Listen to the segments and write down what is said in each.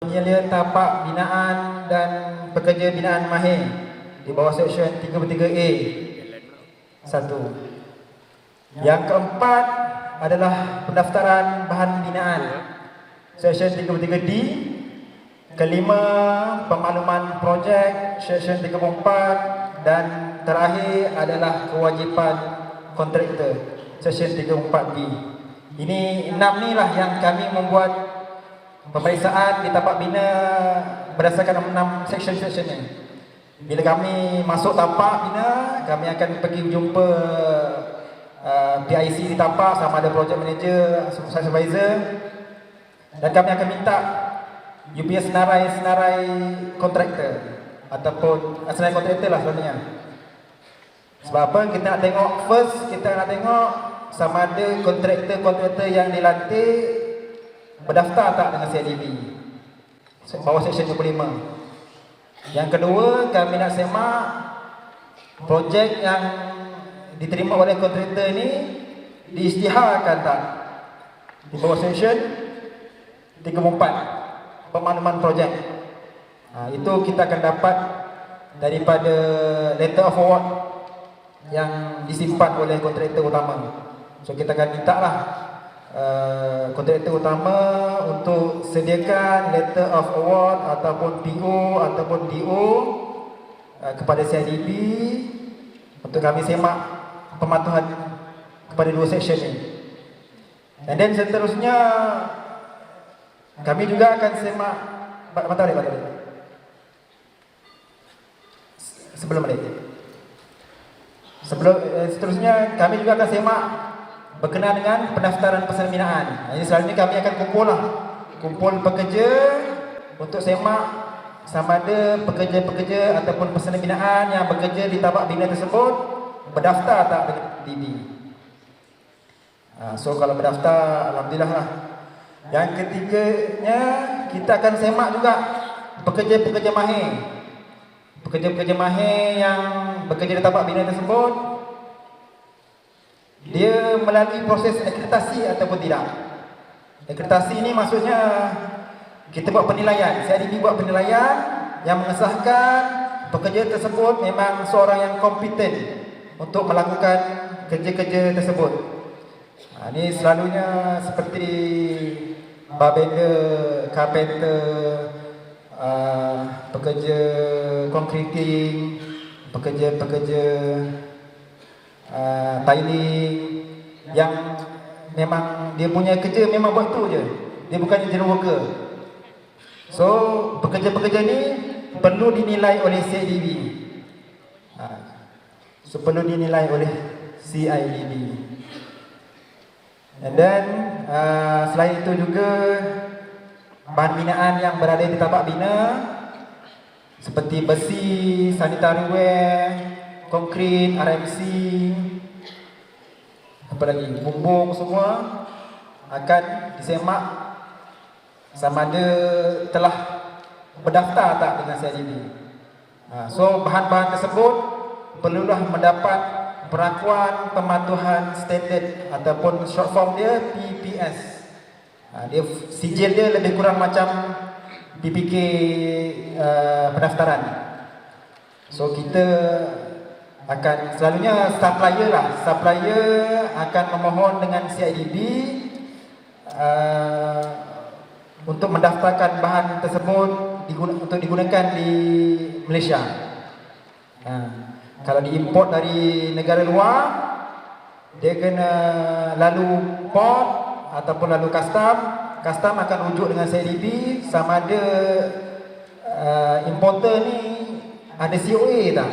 penyelia tapak binaan dan pekerja binaan mahir di bawah Seksyen 33A 1. Yang keempat adalah pendaftaran bahan binaan Seksyen 33D. Kelima, pemakluman projek Seksyen 34. Dan terakhir adalah kewajipan kontraktor Seksyen 34B. Ini 6 ni lah yang kami membuat pemeriksaan di tapak bina berdasarkan 6 seksyen-seksyen ni. Bila kami masuk tapak bina, kami akan pergi jumpa PIC di tapak, sama ada project manager, supervisor, dan kami akan minta UPS senarai kontraktor ataupun senarai kontraktor lah sebenarnya. Sebab apa? Kita nak tengok first, kita nak tengok sama ada kontraktor yang dilantik berdaftar tak dengan CIDB bawah Seksyen 25. Yang kedua, kami nak semak projek yang diterima oleh kontraktor ni diisytiharkan tak di bawah Seksyen 34, pemakluman projek. Itu kita akan dapat daripada letter of award yang disimpan oleh kontraktor utama. So kita akan minta lah kontraktor utama untuk sediakan letter of award ataupun PO ataupun DO kepada CIDB untuk kami semak pematuhan kepada dua seksyen ini. Dan then seterusnya kami juga akan semak seterusnya kami juga akan semak berkenaan dengan pendaftaran pesanan binaan. Jadi selalunya kami akan kumpul pekerja untuk semak sama ada pekerja-pekerja ataupun pesanan binaan yang bekerja di tapak bina tersebut berdaftar tak dengan DB. So kalau berdaftar, alhamdulillah lah. Yang ketiganya, kita akan semak juga pekerja-pekerja mahir. Pekerja-pekerja mahir yang bekerja di tapak bina tersebut, dia melalui proses akreditasi ataupun tidak. Akreditasi ini maksudnya kita buat penilaian, CIDB buat penilaian yang mengesahkan pekerja tersebut memang seorang yang kompeten untuk melakukan kerja-kerja tersebut. Ini selalunya seperti barbender, carpenter, pekerja concreting, pekerja-pekerja tiling yang memang dia punya kerja memang buat tu je, dia bukan general worker. So pekerja-pekerja ni perlu dinilai oleh CIDB. So perlu dinilai oleh CIDB. And then selain itu juga bahan binaan yang berada di tapak bina seperti besi, sanitary ware, konkrit, RMC, apa lagi, bumbung, semua akan disemak sama ada telah berdaftar tak dengan CIDB. So bahan-bahan tersebut perlulah mendapat perakuan pematuhan standard ataupun short form dia PPS. Dia sijil dia lebih kurang macam PPK pendaftaran. So kita akan selalunya supplier akan memohon dengan CIDB untuk mendaftarkan bahan tersebut untuk digunakan di Malaysia. Kalau diimport dari negara luar, dia kena lalu port ataupun lalu custom. Custom akan rujuk dengan CIDB sama ada importer ni ada COA tak,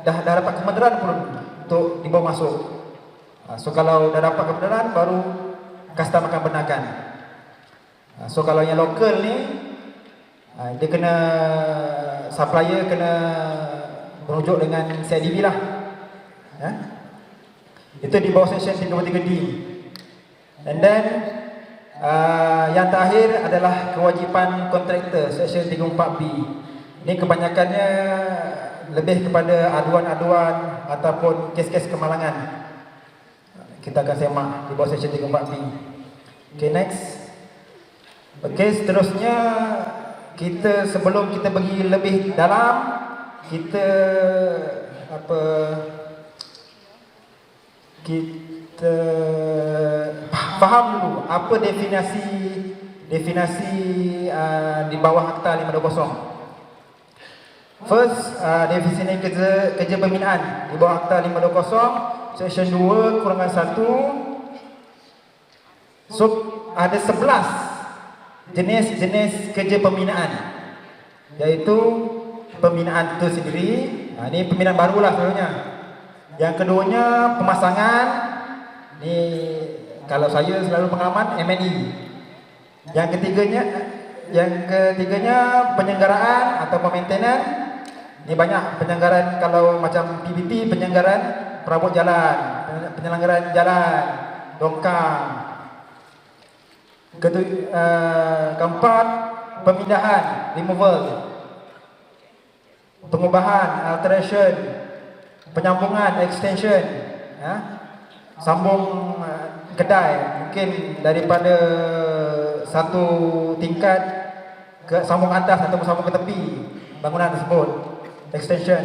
dah dapat kebenaran pun untuk dibawa masuk. So kalau dah dapat kebenaran, baru custom akan benarkan. So kalau yang lokal ni, dia kena supplier kena merujuk dengan CIDB lah. Itu di bawah Seksyen 33D. And then yang terakhir adalah kewajipan kontraktor Seksyen 34B. Ini kebanyakannya lebih kepada aduan-aduan ataupun kes-kes kemalangan. Kita akan semak di bawah Seksyen 34B. Okay, next. Okey, seterusnya kita sebelum kita pergi lebih dalam, kita apa kita faham dulu apa definisi di bawah Akta 520. First, definisi kerja pembinaan di bawah Akta 520 Section 2 kurangan 1. So ada 11 jenis kerja pembinaan, iaitu pembinaan itu sendiri. Ini pembinaan barulah sebenarnya. Yang keduanya pemasangan. Ni kalau saya selalu pengalaman MNE. Yang ketiganya penyelenggaraan atau maintenance. Ini banyak penyelenggaraan kalau macam PPP, penyelenggaraan perabot jalan, penyelenggaraan jalan, longkang. Keempat, pemindahan, removal, pengubahan, alteration, penyambungan, extension, sambung kedai, mungkin daripada satu tingkat ke sambung atas atau sambung ke tepi bangunan tersebut, extension.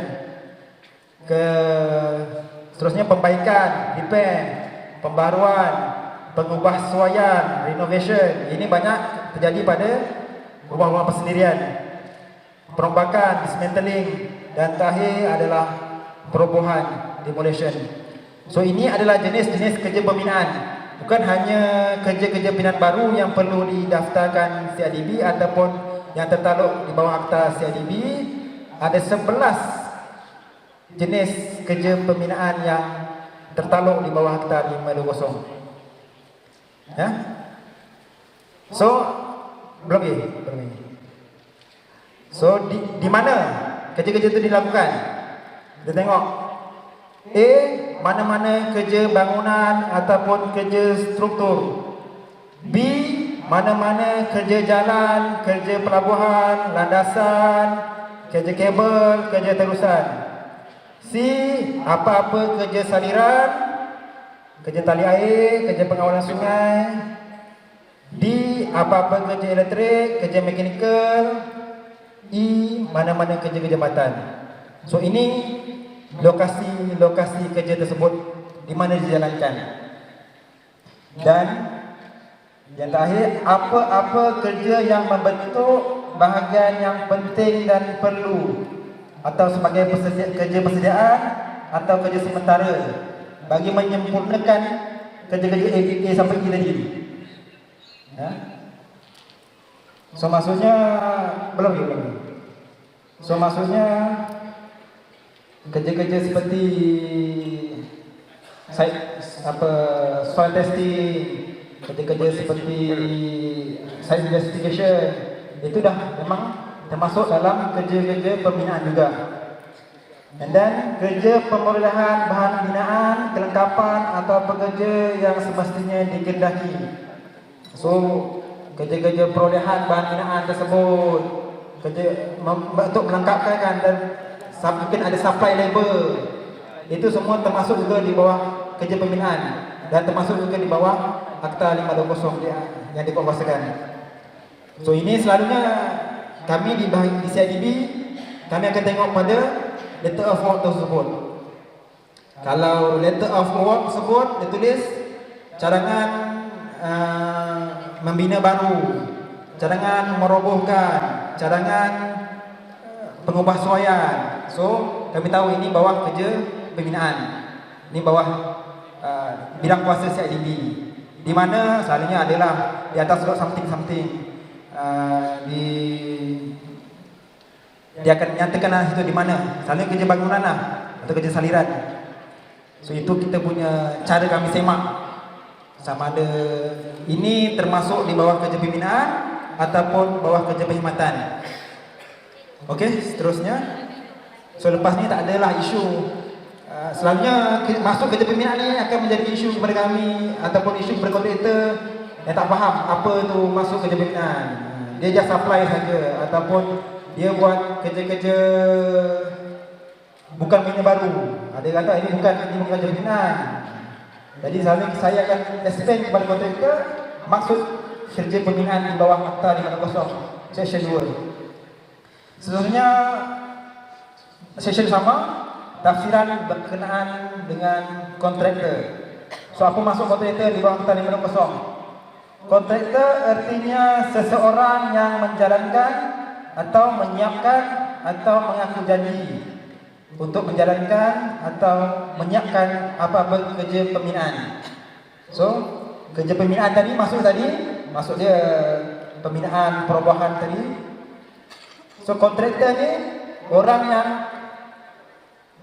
Seterusnya perbaikan, repair, pembaruan, pengubahsuaian, renovation. Ini banyak terjadi pada rumah-rumah persendirian. Perombakan, dismantling, dan terakhir adalah perobohan, demolition. So ini adalah jenis-jenis kerja pembinaan. Bukan hanya kerja-kerja pembinaan baru yang perlu didaftarkan CIDB ataupun yang tertakluk di bawah Akta CIDB. Ada 11 jenis kerja pembinaan yang tertakluk di bawah Akta 520. Ya. So belum lagi. So di mana kerja-kerja itu dilakukan? Kita tengok. A, mana-mana kerja bangunan ataupun kerja struktur. B, mana-mana kerja jalan, kerja pelabuhan, landasan, kerja kabel, kerja terusan. C, apa-apa kerja saliran, kerja tali air, kerja pengawalan sungai. D, apa-apa kerja elektrik, kerja mekanikal. E, mana-mana kerja jambatan. So ini lokasi kerja tersebut di mana dijalankan. Dan yang terakhir, apa-apa kerja yang membentuk bahagian yang penting dan perlu atau sebagai kerja persediaan atau kerja sementara bagi menyempurnakan kerja-kerja A sampai E tadi. Ya. So maksudnya belum. So maksudnya kerja-kerja seperti soil testing, kerja-kerja seperti site investigation, itu dah memang termasuk dalam kerja-kerja pembinaan juga. Dan kerja pemerolehan bahan binaan, kelengkapan atau pekerja yang semestinya dikehendaki. So kerja-kerja perolehan bahan binaan tersebut, kerja untuk melengkapkan dan mungkin ada supply labor, itu semua termasuk juga di bawah kerja pembinaan dan termasuk juga di bawah Akta 520 yang dikuasakan. So ini selalunya kami di CIDB, kami akan tengok pada letter of work tersebut. Kalau letter of work tersebut ditulis cadangan membina baru, cadangan merobohkan, cadangan pengubahsuaian. So kami tahu ini bawah kerja pembinaan, ini bawah bidang kuasa CIDB, di mana selalunya adalah di atas something dia akan nyatakan itu di mana. Selalunya kerja bangunan lah atau kerja saliran. So itu kita punya cara kami semak sama ada ini termasuk di bawah kerja pembinaan ataupun bawah kerja perkhidmatan. Okey, seterusnya. So lepas ni tak adalah isu selalunya masuk kerja pembinaan ni akan menjadi isu kepada kami ataupun isu kepada kontraktor yang tak faham apa tu masuk kerja pembinaan. Dia just supply saja ataupun dia buat kerja-kerja bukan bina baru. Dia kata ini bukan kerja pembinaan. Jadi selalunya saya akan explain kepada kontraktor maksud kerja pembinaan di bawah Akta 560 Section 2. Seterusnya section sama, tafsiran berkenaan dengan kontraktor. So apa maksud kontraktor di bawah Akta 560? Kontraktor artinya seseorang yang menjalankan atau menyiapkan atau mengaku janji untuk menjalankan atau menyiapkan apa-apa kerja pembinaan. So, kerja pembinaan tadi maksud dia pembinaan perubahan tadi. So, kontraktor ni orang yang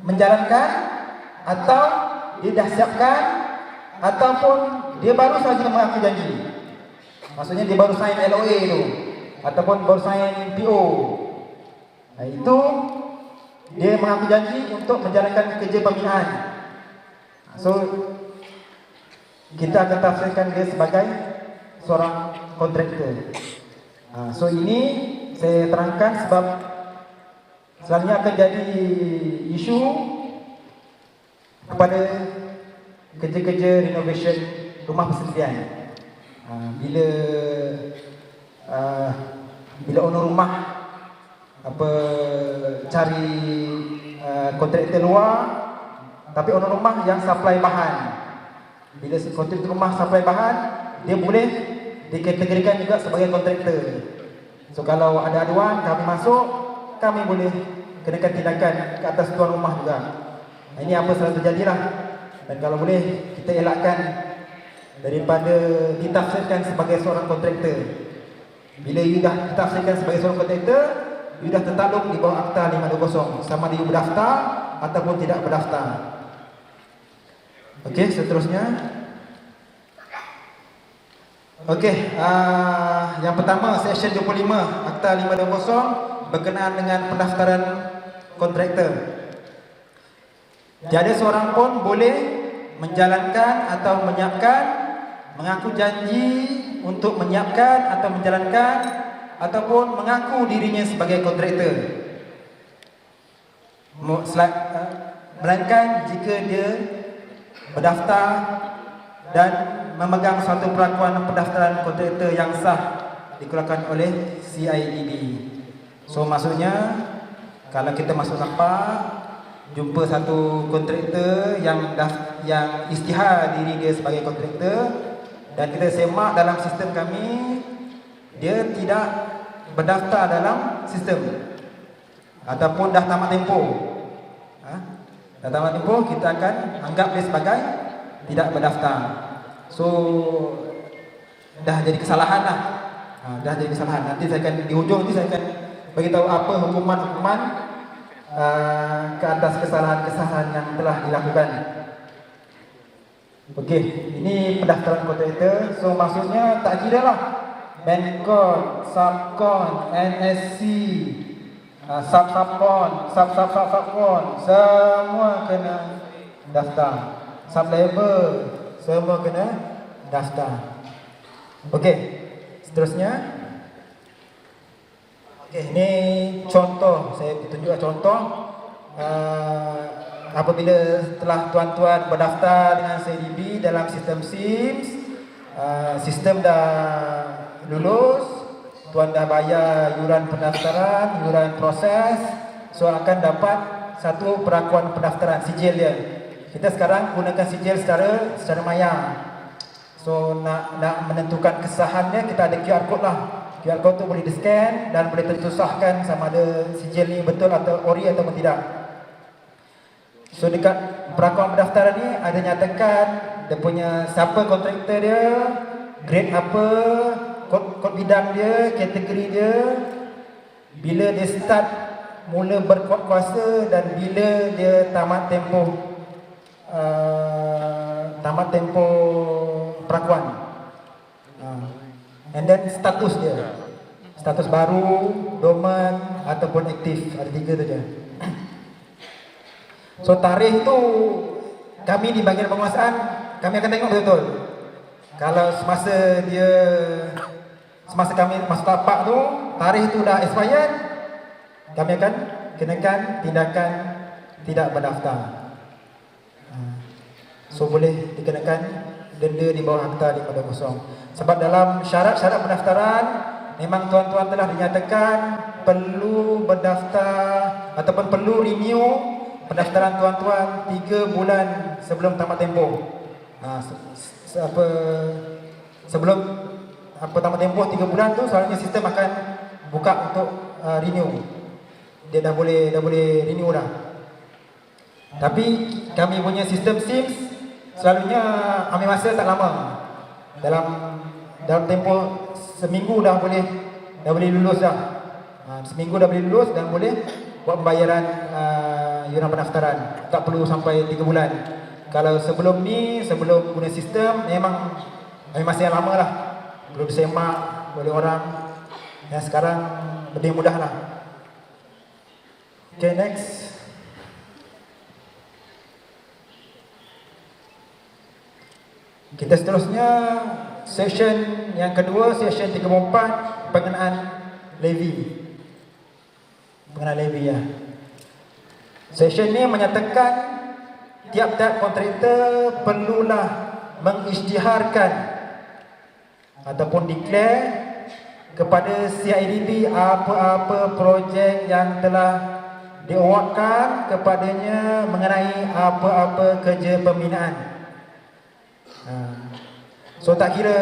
menjalankan atau dia dah siapkan ataupun dia baru saja mengaku janji. Maksudnya dia baru sign LOA tu ataupun baru sign PO. Nah, itu dia mengaku janji untuk menjalankan kerja pembinaan. So kita akan tafsirkan dia sebagai seorang kontraktor. So ini saya terangkan sebab selanjutnya akan jadi isu kepada kerja-kerja renovation rumah persendirian. Bila owner rumah cari kontraktor luar, tapi owner rumah yang supply bahan. Bila kontraktor rumah supply bahan, dia boleh dikategorikan juga sebagai kontraktor. So kalau ada aduan, kami masuk, kami boleh kenakan tindakan ke atas tuan rumah juga. Ini apa selalu terjadilah. Dan kalau boleh kita elakkan daripada ditafsirkan sebagai seorang kontraktor. Bila you dah ditafsirkan sebagai seorang kontraktor, you dah tertakluk di bawah Akta 520, sama ada you berdaftar ataupun tidak berdaftar. Okey, seterusnya. Okey, yang pertama Section 25 Akta 520 berkenaan dengan pendaftaran kontraktor. Tiada seorang pun boleh menjalankan atau menyiapkan, mengaku janji untuk menyiapkan atau menjalankan ataupun mengaku dirinya sebagai kontraktor, melainkan jika dia berdaftar dan memegang suatu perakuan pendaftaran kontraktor yang sah dikeluarkan oleh CIDB. So maksudnya kalau kita masuk tapak, jumpa satu kontraktor yang isytihar diri dia sebagai kontraktor dan kita semak dalam sistem kami dia tidak berdaftar dalam sistem ataupun dah tamat tempoh. Dah tamat tempoh, kita akan anggap dia sebagai tidak berdaftar. So dah jadi kesalahan lah. Dah jadi kesalahan. Nanti saya akan di hujung nanti saya akan beritahu apa hukuman-hukuman ke atas kesalahan-kesalahan yang telah dilakukan. Okey, ini pendaftaran kontraktor. So maksudnya tak kira lah Menkon, Subkon, NSC, Subkon, semua kena daftar. Sublabel semua kena daftar. Okey, seterusnya. Okey, ini contoh, saya tunjukkan contoh apabila setelah tuan-tuan berdaftar dengan CIDB dalam sistem SIMS, sistem dah lulus, tuan dah bayar yuran pendaftaran, yuran proses, so akan dapat satu perakuan pendaftaran, sijil dia. Kita sekarang gunakan sijil secara maya. So nak menentukan kesahannya, kita ada QR code lah. QR code tu boleh di-scan dan boleh tersusahkan sama ada sijil ni betul atau ori atau tidak. So dekat perakuan pendaftaran ni ada nyatakan dia punya siapa kontraktor dia, grade apa, kod bidang dia, kategori dia, bila dia start mula berkuasa dan bila dia tamat tempoh perakuan. And then status dia, status baru, dormant ataupun aktif, ada 3 tu je. So tarikh tu kami di bahagian penguasaan kami akan tengok betul-betul. Kalau semasa kami masuk tapak tu, tarikh tu dah expired, kami akan kenakan tindakan tidak berdaftar. So boleh dikenakan denda di bawah Akta 520. Sebab dalam syarat-syarat pendaftaran memang tuan-tuan telah dinyatakan perlu berdaftar ataupun perlu renew pendaftaran tuan-tuan 3 bulan sebelum tamat tempoh. Sebelum tamat tempoh 3 bulan tu selalunya sistem akan buka untuk renew. Dia dah boleh renew dah. Tapi kami punya sistem SIMS selalunya ambil masa tak lama. Dalam tempoh seminggu dah boleh lulus dah. Seminggu dah boleh lulus dan boleh buat pembayaran yuran pendaftaran. Tak perlu sampai 3 bulan. Kalau sebelum guna sistem memang ambil masa yang lama lah. Perlu disemak oleh orang. Yang sekarang lebih mudah lah. Okay, next. Kita seterusnya session yang kedua, session 34 pengenaan levy. Pengenaan levy ya. Session ni menyatakan tiap-tiap kontraktor perlulah mengisytiharkan ataupun declare kepada CIDB apa-apa projek yang telah diawardkan kepadanya mengenai apa-apa kerja pembinaan. So tak kira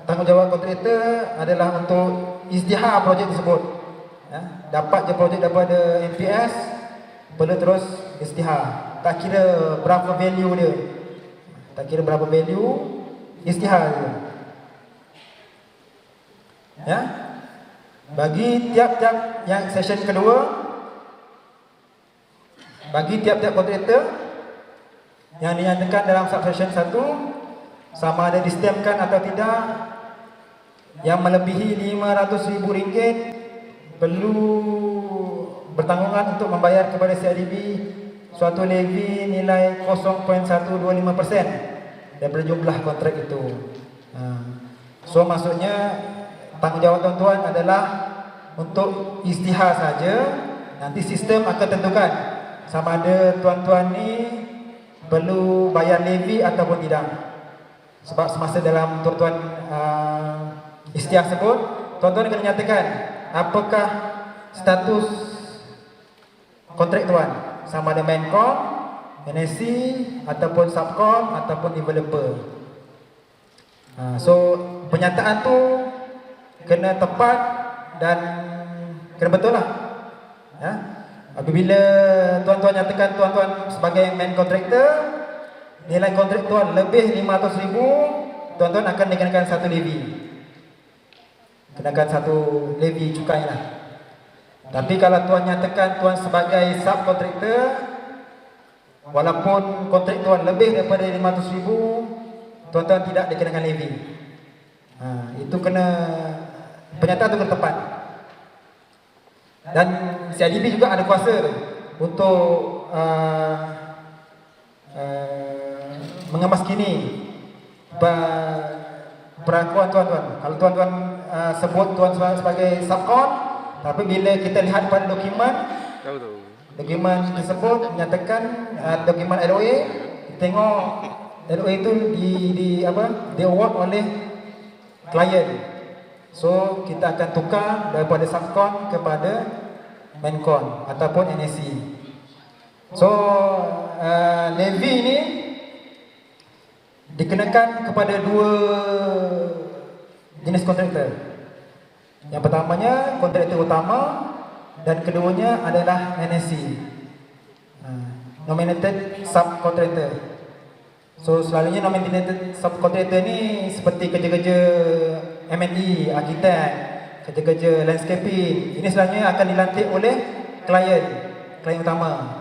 tanggungjawab kontraktor adalah untuk isytihar projek tersebut. Dapat je projek daripada MPS, perlu terus isytihar. Tak kira berapa value dia. Tak kira berapa value, isytihar dia. Ya. Bagi tiap-tiap yang session kedua, bagi tiap-tiap kontraktor yang dinyatakan dalam subsection 1, sama ada distemkan atau tidak, yang melebihi RM500,000 perlu bertanggungan untuk membayar kepada CIDB suatu levy nilai 0.125% daripada jumlah kontrak itu. So maksudnya tanggungjawab tuan-tuan adalah untuk isytihar saja. Nanti sistem akan tentukan sama ada tuan-tuan ni perlu bayar levy ataupun tidak. Sebab semasa dalam tuan-tuan isytihar tersebut, tuan-tuan akan menyatakan apakah status kontrak tuan, sama ada Maincom, NSC ataupun Subcom ataupun developer. So penyataan tu kena tepat dan kena betul lah. Apabila tuan-tuan nyatakan tuan-tuan sebagai main kontraktor, nilai kontrak tuan lebih RM500,000, tuan-tuan akan dikenakan satu levy. Kenakan satu levy cukai lah. Tapi kalau tuan nyatakan tuan sebagai subkontraktor, walaupun kontrak tuan lebih daripada RM500,000, tuan-tuan tidak dikenakan levy. Itu kena, penyataan itu kena tepat. Dan CIDB juga ada kuasa untuk mengemaskini perakuan tuan-tuan. Kalau tuan-tuan sebut tuan sebagai subkon, tapi bila kita lihat pada dokumen tersebut menyatakan dokumen LOA, tengok LOA itu di award oleh klien. So kita akan tukar daripada subkon kepada maincon ataupun NSC. So levy ini dikenakan kepada dua jenis kontraktor. Yang pertamanya kontraktor utama dan keduanya adalah NSC, nominated subcontractor. So selalunya nominated subcontractor ni seperti kerja-kerja M&E, arkitek, kerja-kerja landscaping. Ini selalunya akan dilantik oleh klien utama.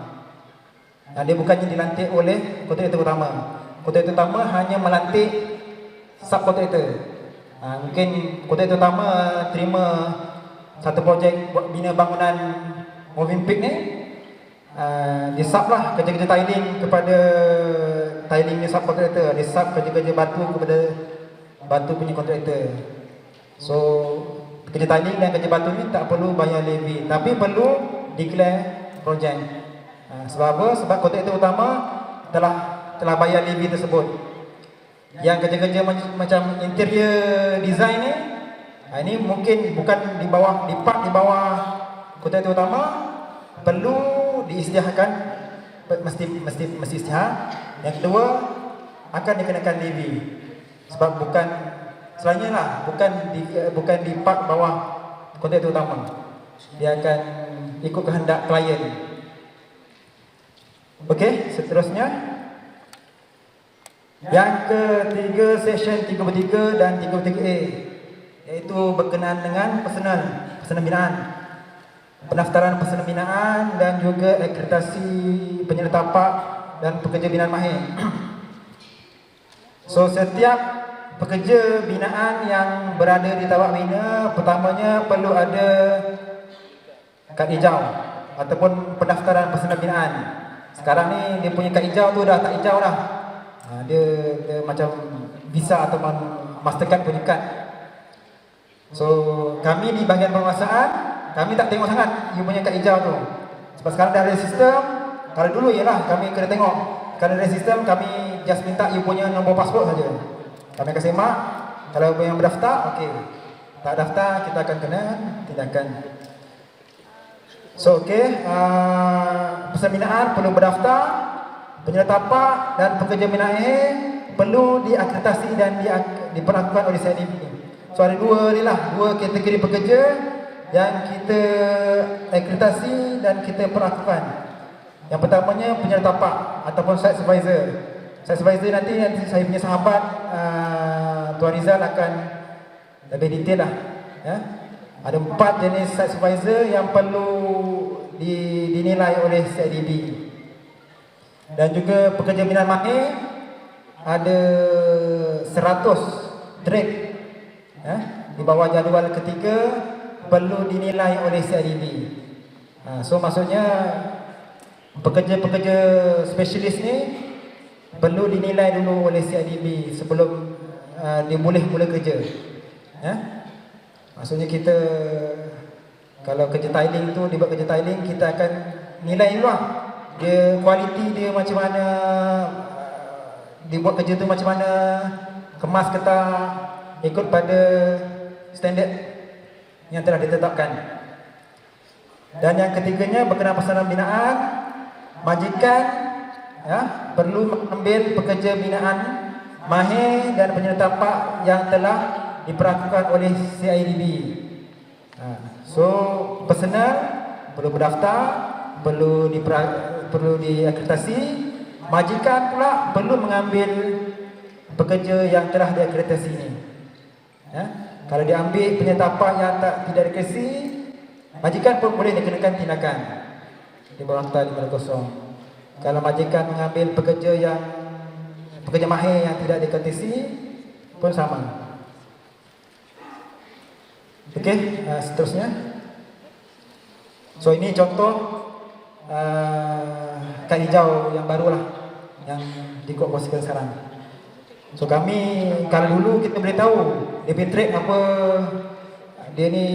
Dia bukannya dilantik oleh kontraktor utama. Kontraktor utama hanya melantik subkontraktor. Mungkin kontraktor utama terima satu projek buat bina bangunan Movenpick ni, dia sub lah kerja-kerja tiling kepada tiling ni subkontraktor. Dia sub kerja-kerja batu kepada batu punya kontraktor. So kerja tiling dan kerja batu ni tak perlu bayar levy, tapi perlu declare projek. Sebab apa? Sebab kontraktor utama telah bayar levy tersebut. yang kerja-kerja macam interior design ni, ini mungkin bukan di bawah, di part di bawah kontraktor utama, perlu diisytiharkan, mesti isytihar. Yang kedua, akan dikenakan levy. Sebab bukan selainnya lah, bukan di part bawah kontraktor utama. Dia akan ikut kehendak klien. Okey, seterusnya yang ketiga, section 33 dan 33A, iaitu berkenaan dengan personal binaan, pendaftaran personal binaan dan juga akreditasi penyerta tapak dan pekerja binaan mahir. So, setiap pekerja binaan yang berada di tapak bina, pertamanya perlu ada kad hijau ataupun pendaftaran personal binaan. Sekarang ni dia punya kad hijau tu dah tak hijau dah. Dia macam visa atau Mastercard punya kad. So, kami di bahagian penguasaan, kami tak tengok sangat you punya kad hijau tu. Sebab sekarang dah ada sistem. Kalau dulu ialah kami kena tengok. Kalau ada sistem, kami just minta you punya nombor pasport saja. Kami akan semak. Kalau yang berdaftar, okey. Tak daftar, kita akan kena tindakan. So, okey, personal binaan perlu berdaftar. Penyerta tapak dan pekerja binaan perlu diakreditasi dan diperlakukan oleh CIDB. So, ada dua kategori pekerja yang kita akreditasi dan kita perlakukan. Yang pertamanya penyerta tapak ataupun site supervisor. Site supervisor nanti saya punya sahabat Tuan Rizal akan lebih detail lah, ya. Ada 4 jenis site supervisor yang perlu dinilai oleh CIDB. Dan juga pekerja binaan mahir ada 100 trade, ya, di bawah jadual ketiga perlu dinilai oleh CIDB. So, maksudnya pekerja-pekerja spesialis ni perlu dinilai dulu oleh CIDB sebelum dia boleh mula kerja, ya. Maksudnya kita kalau kerja tiling tu, dia buat kerja tiling, kita akan nilai dulu lah dia kualiti dia macam mana, dia buat kerja tu macam mana, kemas ke tak, ikut pada standard yang telah ditetapkan. Dan yang ketiganya berkenaan personal binaan, majikan, ya, perlu mengambil pekerja binaan mahir dan penyerta tapak yang telah diperlakukan oleh CIDB. So, personal perlu berdaftar, perlu diakreditasi. Majikan pula perlu mengambil pekerja yang telah diakreditasi ini, ya. Kalau diambil penyerta tapak yang tidak diakreditasi, majikan pun boleh dikenakan tindakan di bawah Akta 520. Kalau majikan mengambil pekerja mahir yang tidak diakreditasi pun sama. Okey, seterusnya. So, ini contoh kad hijau yang barulah yang dikongsikan sekarang. So, kami kalau dulu kita boleh tahu DP Trade apa, dia ni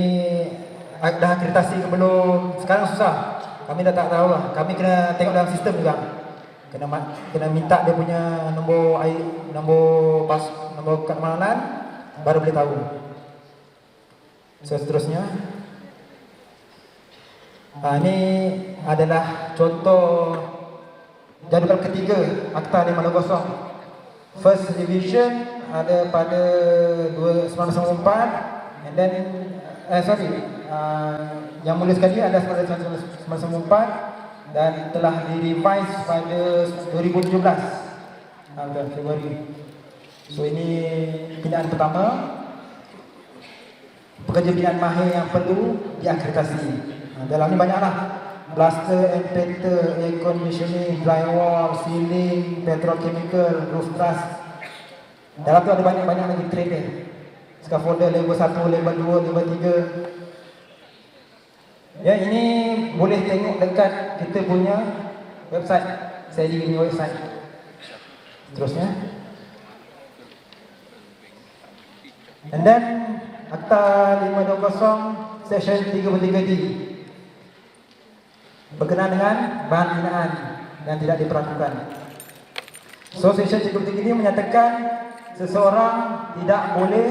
dah akreditasi ke belum. Sekarang susah, kami dah tak tahu lah. Kami kena tengok dalam sistem juga. Kena minta dia punya nombor kad amanan, baru boleh tahu. So, seterusnya, ini adalah contoh jadual ketiga Akta 520. First revision ada pada 1994, and then yang mula sekali ada 1994 dan telah direvise pada 2017 Februari. So, ini binaan pertama, pekerja binaan mahir yang perlu diakreditasi. Dalam ni banyaklah: plaster and painter, air conditioning, drywall, ceiling, petrochemical, roof truss. Dalam tu ada banyak-banyak lagi trade dia. Scaffolder level 1, level 2, level 3. Ya, ini boleh tengok dekat kita punya website, CIDB punya website. Seterusnya, and then Akta 520 Section 33D berkenaan dengan bahan binaan yang tidak diperlakukan. So, Section 33 ini menyatakan seseorang tidak boleh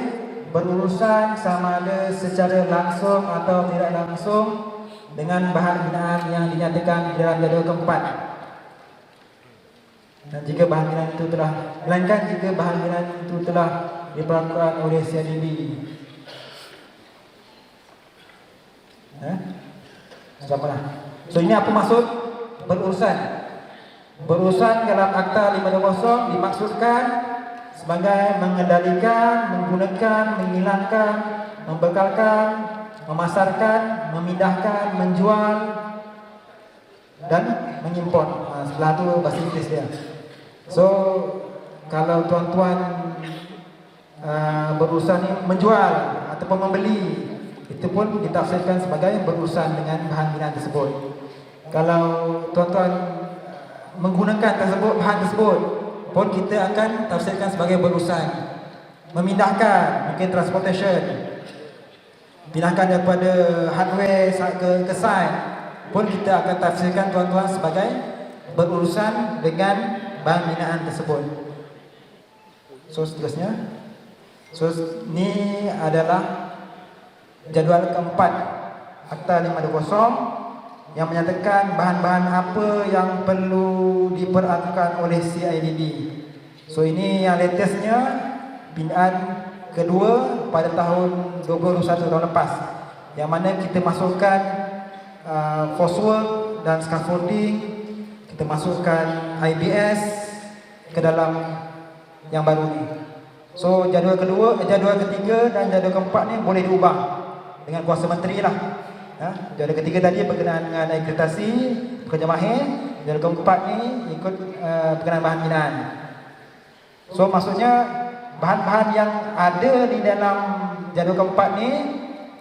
berurusan sama ada secara langsung atau tidak langsung dengan bahan binaan yang dinyatakan dalam jadual keempat. Dan jika bahan binaan itu telah, melainkan jika bahan binaan itu telah diperlakukan oleh CIDB. Siapalah. So ini apa maksud berurusan? Berurusan dalam Akta 520 dimaksudkan sebagai mengendalikan, menggunakan, menghilangkan, membekalkan, memasarkan, memindahkan, menjual dan mengimport. Setelah itu bahasa Inggeris dia. So kalau tuan-tuan berurusan ini menjual ataupun membeli, itu pun ditafsirkan sebagai berurusan dengan bahan binaan tersebut. Kalau tuan-tuan menggunakan bahan tersebut pun kita akan tafsirkan sebagai berurusan. Memindahkan, mungkin transportation, pindahkan daripada hardware ke site, pun kita akan tafsirkan tuan-tuan sebagai berurusan dengan bahan binaan tersebut. So seterusnya, so ini adalah jadual keempat Akta 520 yang menyatakan bahan-bahan apa yang perlu diperlakukan oleh CIDB. So ini yang latestnya, pindaan kedua pada tahun 2021 tahun lepas, yang mana kita masukkan forcework dan scaffolding, kita masukkan IBS ke dalam yang baru ni. So jadual ketiga dan jadual keempat ni boleh diubah dengan kuasa menteri lah. Jadual ketiga tadi berkenaan dengan akreditasi pekerja mahir, jadual keempat ni ikut berkenaan bahan binaan. So maksudnya bahan-bahan yang ada di dalam jadual keempat ni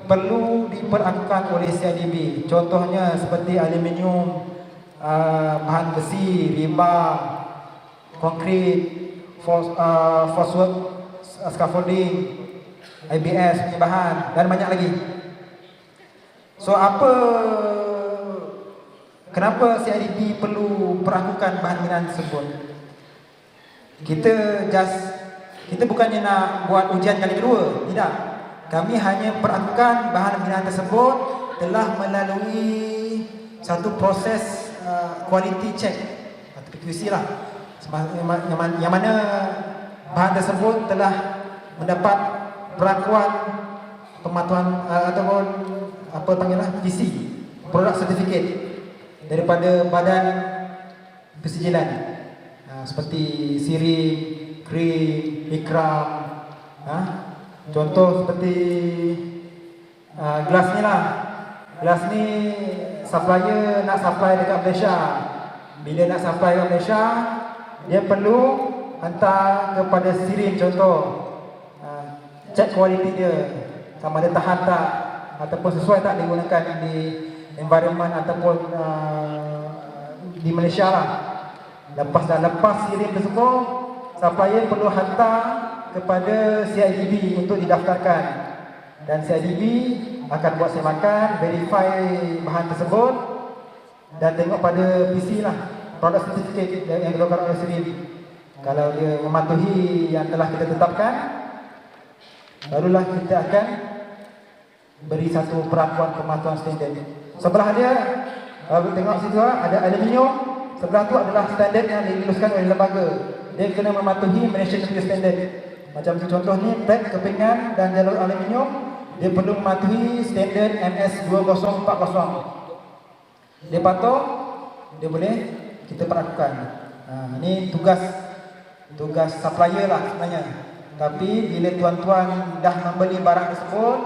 perlu diperlakukan oleh CIDB. Contohnya seperti aluminium, bahan besi, rebar, konkrit, forcework, scaffolding, IBS punya bahan dan banyak lagi. So kenapa CIDB perlu perlakukan bahan binaan tersebut? Kita bukannya nak buat ujian kali kedua, tidak. Kami hanya perlakukan bahan binaan tersebut telah melalui satu proses quality check atau PQC lah, yang mana bahan tersebut telah mendapat pengakuan pematuhan ataupun apa panggillah PC, product certificate, daripada badan persijilan seperti SIRI, KRI, IKRAM. Contoh seperti gelas ni lah. Gelas ni supplier nak supply dekat Malaysia. Bila nak supply dekat Malaysia, dia perlu hantar kepada SIRI contoh, check kualiti dia, sama ada tahan tak ataupun sesuai tak digunakan di environment ataupun di Malaysia lah. Lepas SIRI tersebut, supplier perlu hantar kepada CIDB untuk didaftarkan, dan CIDB akan buat semakan, verify bahan tersebut dan tengok pada PC lah, product certificate yang dikeluarkan oleh SIRI. Kalau dia mematuhi yang telah kita tetapkan, barulah kita akan beri satu perlakuan pematuhan standard. Sebelah dia, tengok situ ada aluminium, sebelah tu adalah standard yang diluluskan oleh lembaga. Dia kena mematuhi Malaysian Nuclear Standard. Macam tu contoh ni, pet, kepingan dan jalur aluminium, dia perlu mematuhi standard MS 2040. Dia patuh, dia boleh kita perlakukan. Ini tugas supplier lah sebenarnya. Tapi bila tuan-tuan dah membeli barang tersebut,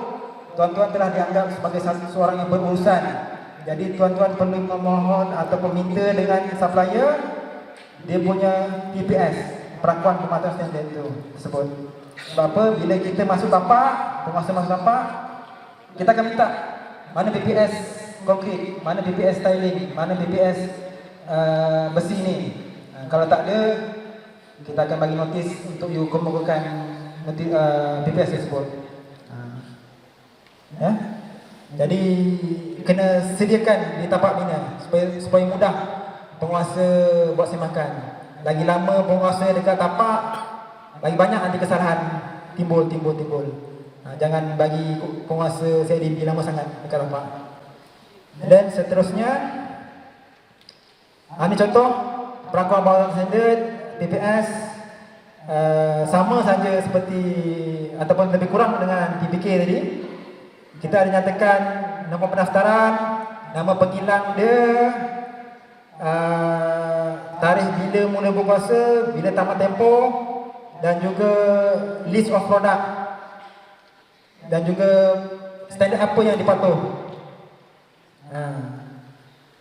tuan-tuan telah dianggap sebagai seorang yang berurusan. Jadi tuan-tuan perlu memohon ataupun minta dengan supplier dia punya PPS, perakuan pematuhan standard itu tersebut. Sebab apa? Bila kita masuk tapak, penguasa masuk tapak, kita akan minta mana PPS konkrit, mana PPS tiling, mana PPS besi ni. Kalau tak ada, kita akan bagi notis untuk you kemukakan PPS tersebut. Jadi kena sediakan di tapak bina supaya mudah penguasa buat semakan. Lagi lama penguasa dekat tapak, lagi banyak nanti kesalahan timbul. Jangan bagi penguasa CIDB lama sangat dekat nampak. Dan seterusnya, ini contoh perangkat bawah standard PPS sama saja seperti ataupun lebih kurang dengan TPK tadi. Kita ada nyatakan nombor pendaftaran, nama penghilang dia, tarikh bila mula berkuasa, bila tamat tempoh, dan juga list of product, dan juga standard apa yang dipatuh.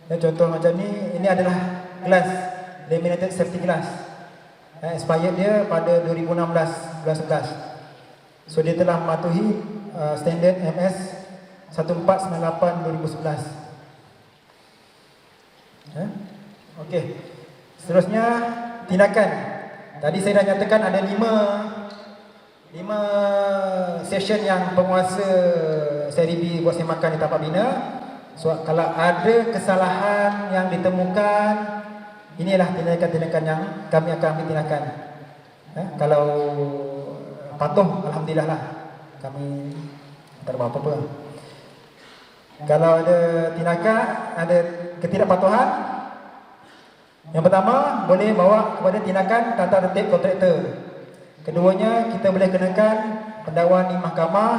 Dan contoh macam ni, ini adalah glass, laminated safety glass. Expired dia pada 2016 bulan 11. So dia telah mematuhi standard MS 1498 2011. Okey. Seterusnya tindakan. Tadi saya dah nyatakan ada 5 session yang penguasa CIDB buat semakan di tapak bina. So kalau ada kesalahan yang ditemukan, inilah tindakan-tindakan yang kami akan ambil tindakan. Kalau patuh, alhamdulillah lah, kami tak ada apa-apa. Kalau ada tindakan, ada ketidakpatuhan, yang pertama boleh bawa kepada tindakan tata tertib kontraktor. Keduanya, kita boleh kenakan pendakwan di mahkamah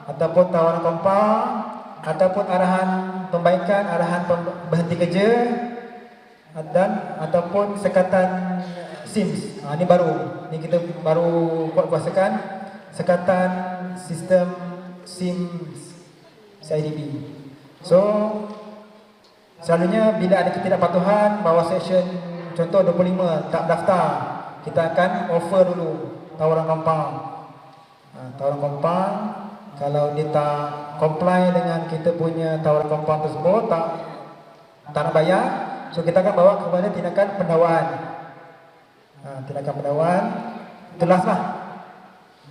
ataupun tawaran kompang ataupun arahan pembaikan, arahan berhenti kerja, dan ataupun sekatan SIMS. Ini baru, ini kita baru kuasakan sekatan sistem SIMS CIDB. So selalunya bila ada ketidakpatuhan bawah section contoh 25 tak daftar, kita akan offer dulu tawaran kompang. Tawaran kompang, kalau dia tak comply dengan kita punya tawaran kompang tersebut, tak nak bayar, so kita akan bawa kepada tindakan pendakwaan. Tindakan pendakwaan jelas lah.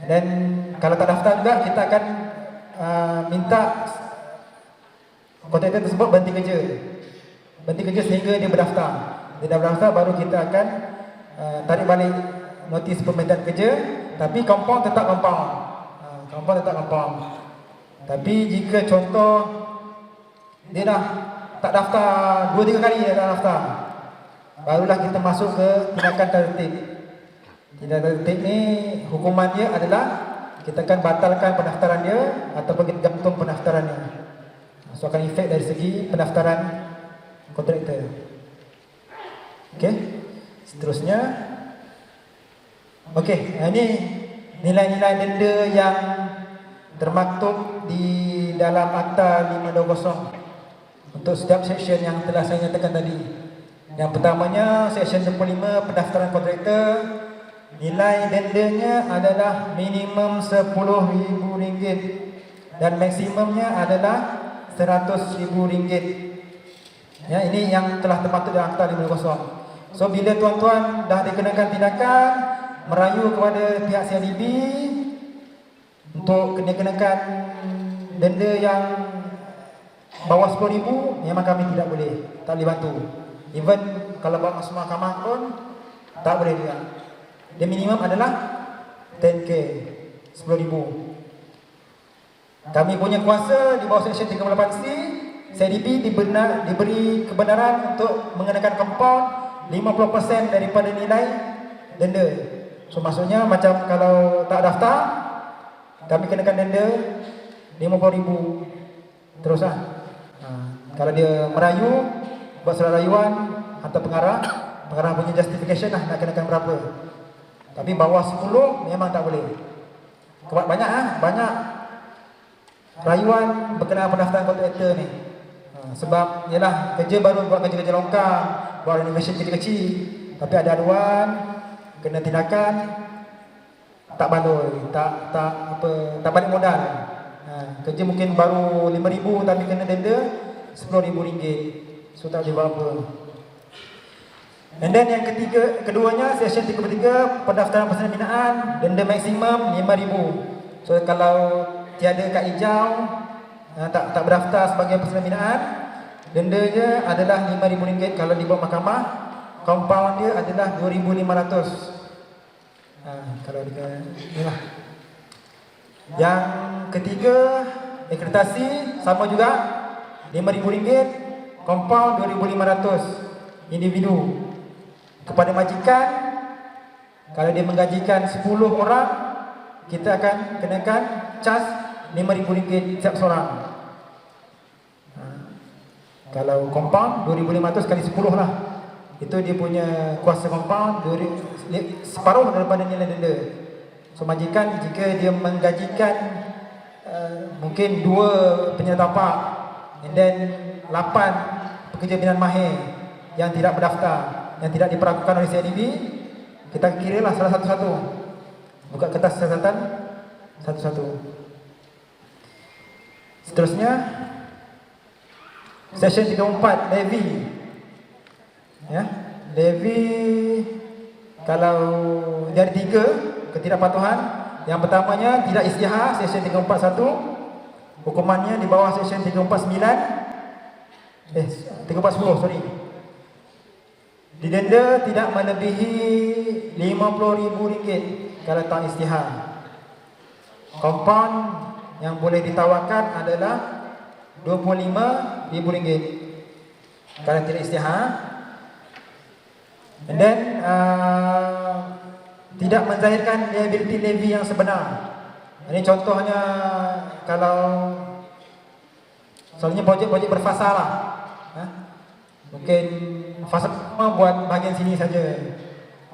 Dan kalau tak daftar juga, kita akan minta kontraktor tersebut berhenti kerja. Berhenti kerja sehingga dia berdaftar. Dia dah berdaftar, baru kita akan tarik balik notis pemberhentian kerja. Tapi kompang tetap kompang. Kompang tetap kompang. Tapi jika contoh dia dah tak daftar 2-3 kali dia dah daftar, barulah kita masuk ke tindakan tertib. Tindakan tertib ni hukuman dia adalah kita akan batalkan pendaftaran dia ataupun kita gantung pendaftaran dia. So akan efek dari segi pendaftaran kontraktor. Okey. Seterusnya, okey, ini nilai-nilai denda yang termaktub di dalam Akta 520 untuk setiap seksyen yang telah saya nyatakan tadi. Yang pertamanya, seksyen 25 pendaftaran kontraktor, nilai dendanya adalah minimum RM10,000 dan maksimumnya adalah RM100,000. Ya, ini yang telah termaktub dalam Akta 520. So bila tuan-tuan dah dikenakan tindakan merayu kepada pihak CIDB untuk kenakan denda yang bawah RM10,000, memang kami tidak boleh, tak boleh bantu. Even kalau bawa masuk mahkamah pun tak boleh juga. Dia minimum adalah 10K, RM10,000. Kami punya kuasa di bawah seksyen 38C, CIDB diberi kebenaran untuk mengenakan kompaun 50% daripada nilai denda. So maksudnya macam kalau tak daftar, kami kenakan denda RM50,000 terus lah. Kalau dia merayu, buat surat rayuan, hantar pengarah punya justification lah nak kenakan berapa. Tapi bawah 10 memang tak boleh. Banyak rayuan berkenaan pendaftaran kontraktor ni. Sebab yalah, kerja baru buat kerja-kerja longkang, buat renovation kecil-kecil, tapi ada aduan, kena tindakan, tak baloi, tak balik modal. Kerja mungkin baru RM5,000 tapi kena denda RM10,000. So tak boleh buat apa. And then yang keduanya, seksyen 33 pendaftaran pesanan binaan, denda maksimum RM5,000. So kalau tiada kad hijau, tak berdaftar sebagai pesanan binaan, dendanya adalah RM5,000. Kalau dibawa mahkamah, compound dia adalah RM2,500. Kalau inilah. Yang ketiga, akreditasi sama juga RM5,000, compound RM2,500 individu. Kepada majikan, kalau dia menggajikan 10 orang, kita akan kenakan cas RM5,000 setiap seorang. Kalau compound RM2,500 kali 10 lah. Itu dia punya kuasa compound, separuh daripada nilai denda. So majikan jika dia menggajikan mungkin 2 penyerta tapak and then 8 pekerja binaan mahir yang tidak berdaftar, yang tidak diperlakukan oleh CIDB, kita kiralah salah satu-satu. Buka kertas siasatan satu-satu. Seterusnya, Section 34, levy. Ya, levy kalau dia ada 3 ketidakpatuhan. Yang pertamanya tidak istihar, Section 341. Hukumannya di bawah Section 340, sorry. Didenda tidak melebihi RM50,000 kalau tak istihar. Compound yang boleh ditawarkan adalah RM25,000 kalau tidak istihar. And then tidak menzahirkan liability levy yang sebenar. Ini contohnya kalau soalnya projek-projek berfasa lah. Mungkin fasa pertama buat bahagian sini saja,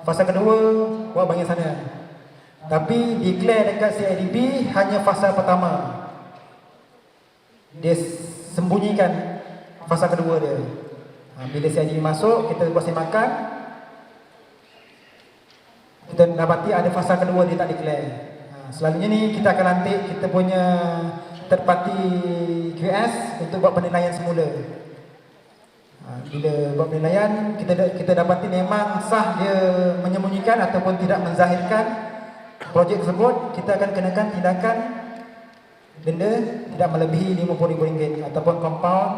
fasa kedua buat bahagian sana. Tapi declare dekat CIDB hanya fasa pertama. Dia sembunyikan fasa kedua dia. Bila CIDB masuk, kita buat semakan, kita dapati ada fasa kedua dia tak declare. Selalunya ni kita akan lantik kita punya third party QS untuk buat penilaian semula. Bila buat penilaian, kita dapati memang sah dia menyembunyikan ataupun tidak menzahirkan projek tersebut, kita akan kenakan tindakan denda tidak melebihi RM50,000 ataupun compound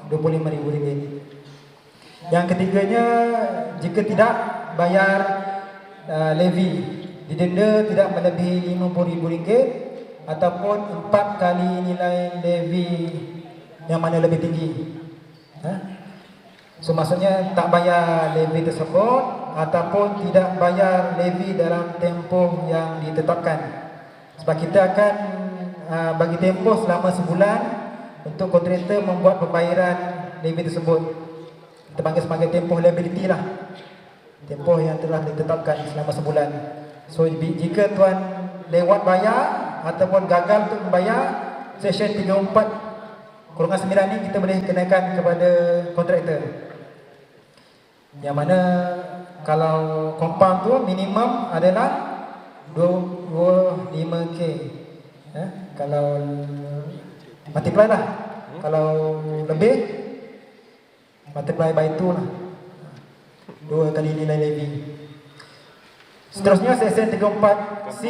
RM25,000. Yang ketiganya, jika tidak bayar levy, didenda tidak melebihi RM50,000 ataupun 4 kali nilai levy yang mana lebih tinggi. So maksudnya tak bayar levy tersebut ataupun tidak bayar levy dalam tempoh yang ditetapkan. Sebab kita akan bagi tempoh selama sebulan untuk kontraktor membuat pembayaran levy tersebut. Kita panggil sebagai tempoh liability lah, tempoh yang telah ditetapkan selama sebulan. So jika tuan lewat bayar ataupun gagal untuk membayar, Section 34/9 ni kita boleh kenakan kepada kontraktor. Yang mana kalau compound tu minimum adalah 25K. Kalau multiply lah, kalau lebih multiply by 2 lah, 2 kali nilai levy. Seterusnya Section 34C,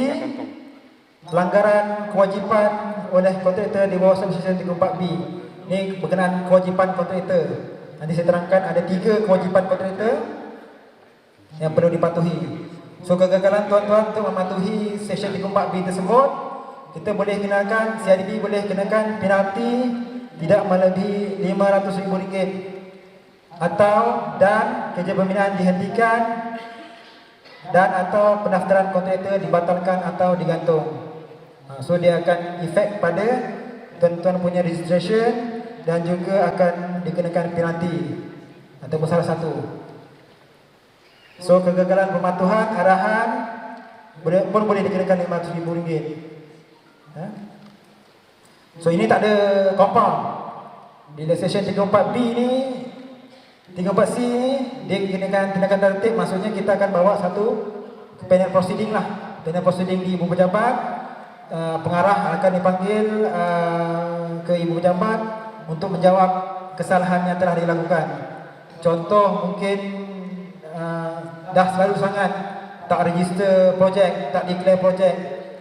pelanggaran kewajipan oleh kontraktor di bawah Section 34B. Ini berkenaan kewajipan kontraktor. Nanti saya terangkan ada 3 kewajipan kontraktor yang perlu dipatuhi. So kegagalan tuan-tuan untuk mematuhi Section 34B tersebut, kita boleh kenakan, CIDB boleh kenakan penalti tidak melebihi RM500,000 atau dan kerja pembinaan dihentikan dan atau pendaftaran kontraktor dibatalkan atau digantung. So dia akan efek pada tuan-tuan punya registration dan juga akan dikenakan penalti ataupun salah satu. So kegagalan pematuhan arahan pun boleh dikenakan RM500,000. So ini tak ada compound. Bila Section 34B ni, 34C ni, dia kenakan tindakan tertib. Maksudnya kita akan bawa satu panel proceeding lah, panel proceeding di ibu pejabat. Pengarah akan dipanggil ke ibu pejabat untuk menjawab kesalahan yang telah dilakukan. Contoh mungkin dah selalu sangat tak register projek, tak declare projek,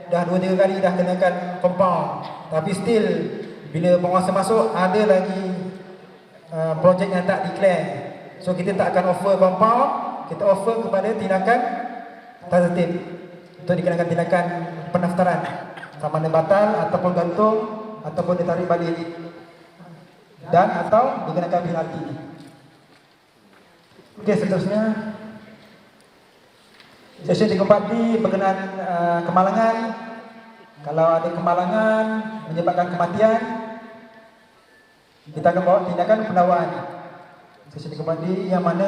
dah 2-3 kali dah kenakan compound, tapi still bila penguasa masuk ada lagi projek yang tak declare. So kita tak akan offer compound, kita offer kepada tindakan tertib. untuk dikenakan tindakan pendaftaran, sama ada batal ataupun gantung ataupun ditarik balik dan atau dikenakan penalti. Okey, seterusnya sesi 34B berkenaan kemalangan. Kalau ada kemalangan menyebabkan kematian, kita akan bawa tindakan pendakwaan. Sesi 34B yang mana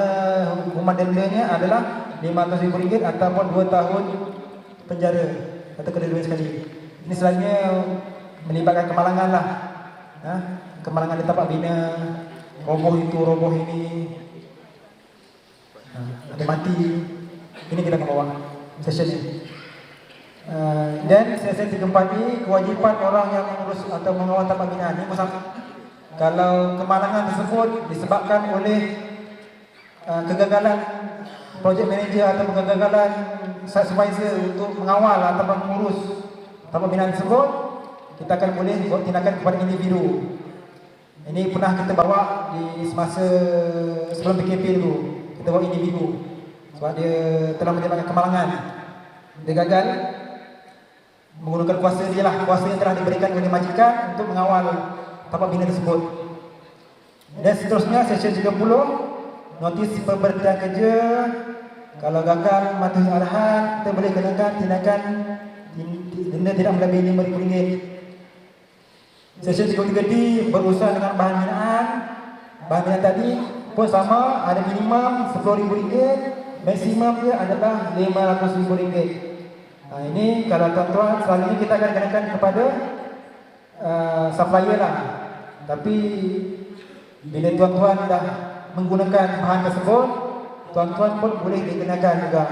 hukuman dendanya adalah RM500,000 ataupun 2 tahun penjara atau kedua-dua sekali. Ini selainnya melibatkan kemalangan lah. Kemalangan di tempat bina, roboh itu, roboh ini, ada mati. Ini kita akan bawa sesi ini. Dan sesi 34 ini kewajipan orang yang mengurus atau mengawal tempat binaan ini kalau kemalangan tersebut disebabkan oleh kegagalan project manager atau kegagalan site supervisor untuk mengawal atau mengurus tempat binaan tersebut, kita akan boleh buat tindakan kepada individu. Ini pernah kita bawa di semasa sebelum PKP dulu. Kita bawa individu sebab dia telah menyebabkan kemalangan. Dia gagal menggunakan kuasa dia lah, kuasa yang telah diberikan oleh majikan untuk mengawal tempat bina tersebut. Dan seterusnya sesi 30, notis pemberhentian kerja. Kalau gagal mematuhi arahan, kita boleh kenakan tindakan denda tidak melebihi RM5,000. Sesi 33D berurusan dengan bahan binaan. Bahan binaan tadi pun sama, ada minimum RM10,000, maksimum dia adalah RM500,000. Ini kalau tuan-tuan, selalunya kita akan kenakan kepada supplier lah. Tapi bila tuan-tuan dah menggunakan bahan tersebut, tuan-tuan pun boleh dikenakan juga,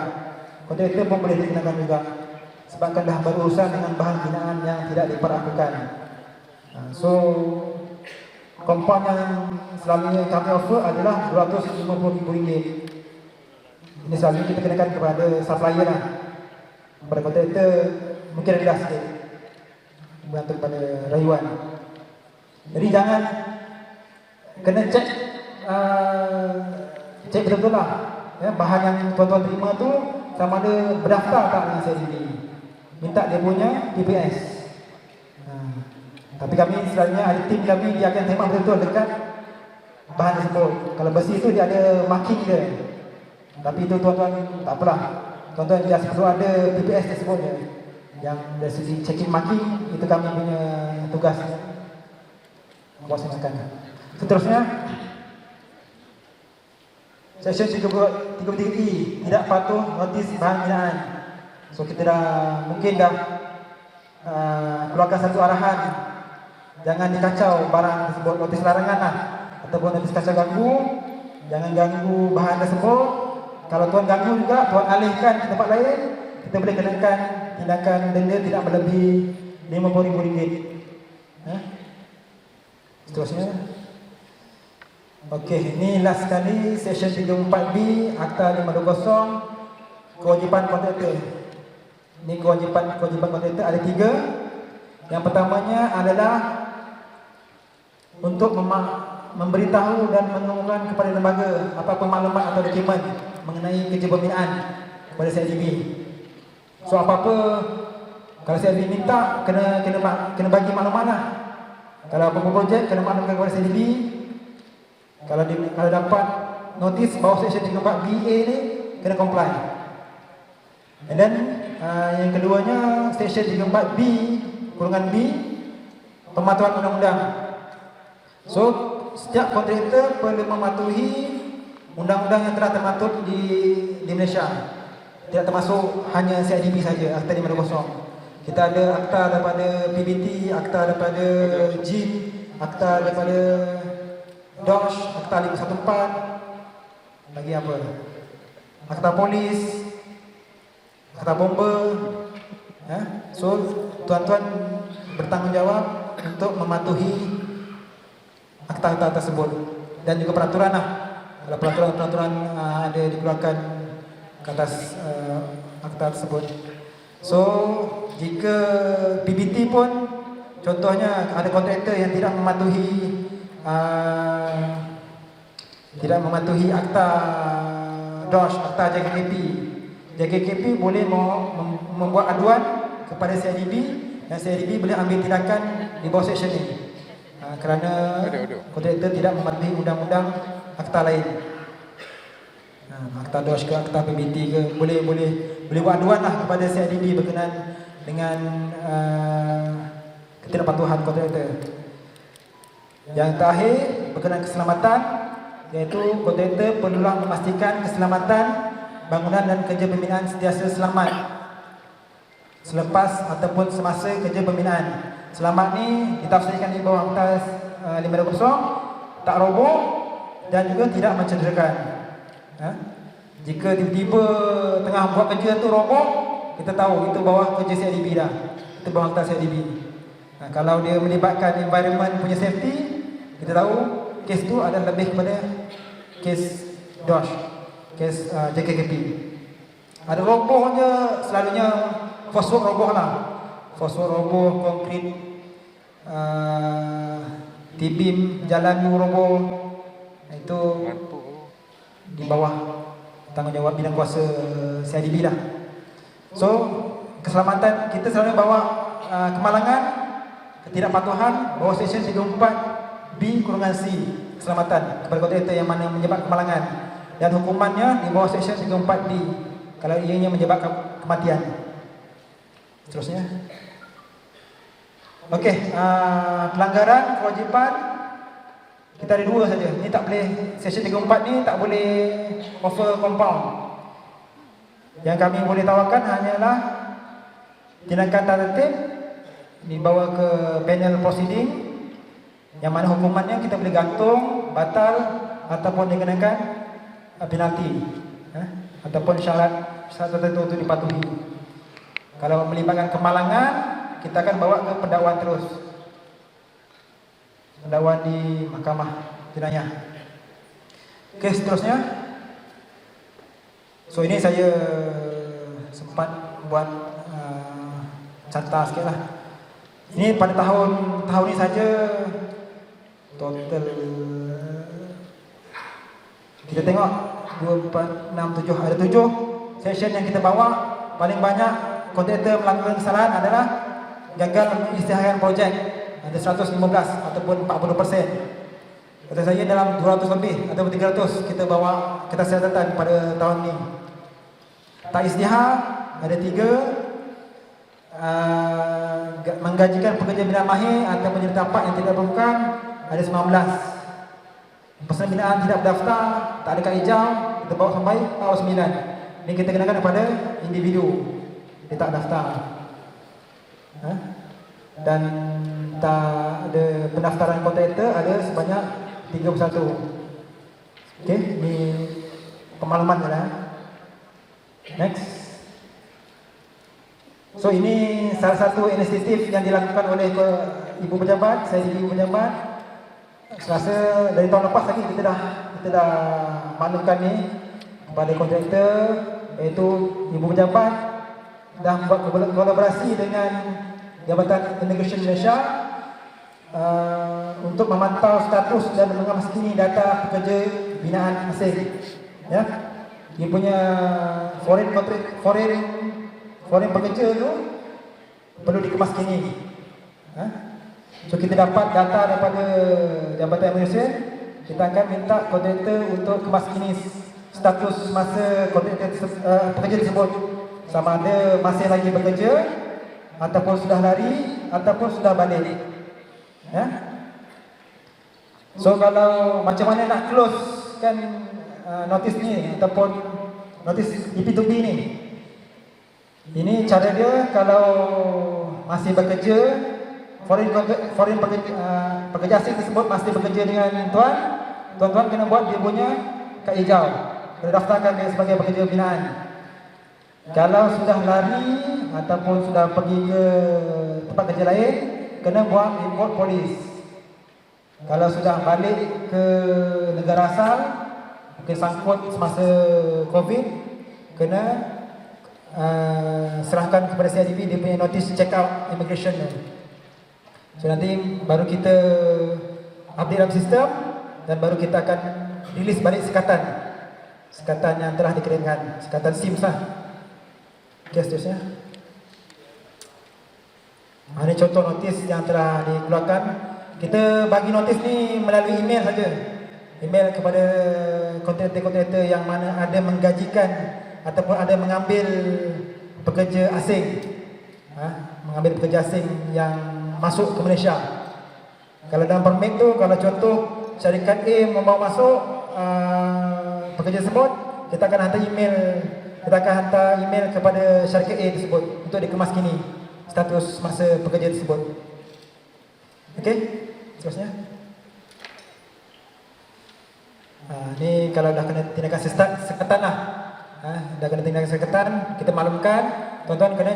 kontraktor pun boleh dikenakan juga, sebabkan dah berurusan dengan bahan binaan yang tidak diperlakukan. So kompon yang selalunya kami offer adalah RM250,000. Ini selalunya kita kenakan kepada supplier lah. Kepada kontraktor mungkin rendah sikit, bergantung pada rayuan. Jadi jangan, kena cek betul-betul lah ya, bahan yang tuan-tuan terima tu sama ada berdaftar tak dengan CIDB. Minta dia punya PPS. Tapi kami selalunya ada tim kami, dia akan tembak betul-betul dekat bahan tersebut. Kalau besi tu dia ada marking dia. Tapi itu tuan-tuan tak apalah. Tuan-tuan dia perlu ada PPS tersebut je. Yang dari segi checking marking, itu kami punya tugas melaksanakan. Seterusnya sesi 33E, tidak patuh notis bahan binaan. So kita dah mungkin dah keluarkan satu arahan, jangan dikacau barang tersebut, notis larangan lah, ataupun notis kacau ganggu. Jangan ganggu bahan tersebut. Kalau tuan ganggu juga, tuan alihkan ke tempat lain, kita boleh kenakan tindakan denda tidak melebihi RM50,000. Seterusnya. Okey, ini last kali session 34B Akta 520, kewajipan kontraktor. Ini kewajipan kontraktor ada 3. Yang pertamanya adalah untuk memberitahu dan mengumumkan kepada lembaga apa-apa maklumat atau dokumen mengenai kerja pembinaan kepada CIDB. So apa-apa kalau CIDB minta kena bagi maklumat lah. Kalau apa-apa projek kena maklumkan kepada CIDB. Kalau dapat notis bahawa section 34BA ni kena comply. And then yang keduanya section 34B kurungan B, pematuhan undang-undang. So setiap kontraktor perlu mematuhi undang-undang yang telah termaktub di Malaysia. Tidak termasuk hanya CIDB saja, Akta 520. Kita ada akta daripada PBT, akta daripada JIM, akta daripada DOSH, akta 514, lagi apa? Akta polis, akta bomba. So tuan-tuan bertanggungjawab untuk mematuhi akta-akta tersebut dan juga peraturan lah. Kalau peraturan ada dikeluarkan ke atas akta tersebut. So jika PBT pun contohnya ada kontraktor yang tidak mematuhi akta DOSH, akta JKKP boleh membuat aduan kepada CIDB dan CIDB boleh ambil tindakan di bawah seksyen ini. Kerana kontraktor tidak mematuhi undang-undang akta lain. Akta DOS ke akta PBT ke boleh buat aduan lah kepada CIDB berkenaan dengan ketidakpatuhan kontraktor. Yang terakhir berkenaan keselamatan, iaitu kontraktor perlulah memastikan keselamatan bangunan dan kerja pembinaan sentiasa selamat selepas ataupun semasa kerja pembinaan. Selamat ni ditafsirkan di bawah Akta 520, tak roboh dan juga tidak mencederakan. Jika tiba-tiba tengah buat kerja tu roboh, kita tahu itu bawah kerja CIDB dah. Itu bawah Akta CIDB. Kalau dia melibatkan environment punya safety, kita tahu kes tu adalah lebih kepada kes DOS, kes JKKP. Ada robohnya, selalunya fosfor roboh lah. Fosfor roboh, konkrit, T-beam, jalan roboh. Itu di bawah tanggungjawab bidang kuasa CIDB lah. So, keselamatan kita selalu bawa kemalangan, ketidakpatuhan, bawah seksyen 34B-C, keselamatan kepada kontraktor yang mana menyebabkan kemalangan, dan hukumannya di bawah seksyen 34D kalau ianya menyebabkan kematian. Seterusnya. Okey, pelanggaran kewajipan kita ada dua saja. Ni tak boleh, seksyen 34 ni tak boleh offer compound. Yang kami boleh tawarkan hanyalah tindakan tertib dibawa ke panel proceeding, yang mana hukumannya kita boleh gantung, batal ataupun dikenakan penalti, ataupun syarat tertentu untuk dipatuhi. Kalau melibatkan kemalangan, kita akan bawa ke pendakwaan terus, pendakwaan di mahkamah jenayah. Okey, seterusnya. So ini saya sempat buat carta sikit lah. Ini pada tahun ini saja total kita tengok 2, 4, 6, 7, ada 7 session yang kita bawa. Paling banyak kontraktor melakukan kesalahan adalah gagal mengisytiharkan projek, ada 115 ataupun 40%. Kata saya dalam 200 lebih ataupun 300 kita bawa kertas catatan pada tahun ini. Tak isytihar ada 3, menggajikan pekerja binaan mahir atau penyerta tapak yang tidak diperlukan ada 19. Pesanan binaan tidak berdaftar, tak ada kad hijau, kita bawa sampai tahun 9. Ini kita kenakan kepada individu, dia tak daftar. Dan tak ada pendaftaran kontraktor ada sebanyak 31. Okey, ini pengalaman je lah. Next. So ini salah satu inisiatif yang dilakukan oleh Ibu Pejabat, saya jadi Ibu Pejabat. Saya rasa dari tahun lepas lagi kita dah maklumkan ni kepada kontraktor, iaitu Ibu Pejabat dah membuat kolaborasi dengan Jabatan Immigration Malaysia untuk memantau status dan mengawaskini data pekerja binaan asing. Ya. Dia punya foreign pekerja tu perlu dikemaskini. So kita dapat data daripada Jabatan Immigration, kita akan minta kontraktor untuk kemaskini status masa kontraktor pekerja tersebut, sama ada masih lagi bekerja ataupun sudah lari ataupun sudah balik. Ya. So kalau macam mana nak close kan notis ni ataupun notis IP2B ni. Ini cara dia kalau masih bekerja, foreign pekerja asing tersebut masih bekerja dengan tuan-tuan kena buat dia punya kad hijau, kena daftarkan dia sebagai pekerja binaan. Kalau sudah lari ataupun sudah pergi ke tempat kerja lain, kena buat report polis. Kalau sudah balik ke negara asal, mungkin sangkut semasa COVID, kena serahkan kepada CIDB dia punya notice check out immigration. So nanti baru kita update dalam sistem dan baru kita akan release balik sekatan yang telah dikirimkan, sekatan SIM sah. Okay, seterusnya. Ini contoh notis yang telah dikeluarkan. Kita bagi notis ni melalui email saja. Email kepada kontraktor-kontraktor yang mana ada menggajikan ataupun ada mengambil pekerja asing, mengambil pekerja asing yang masuk ke Malaysia. Kalau dalam permit tu, kalau contoh syarikat A membawa masuk pekerja tersebut, kita akan hantar email kepada syarikat A tersebut untuk dikemas kini status masa pekerja tersebut. Okey, seterusnya. Ni kalau dah kena tindakan sekatan lah. Dah kena tindakan sekatan, kita maklumkan tuan-tuan kena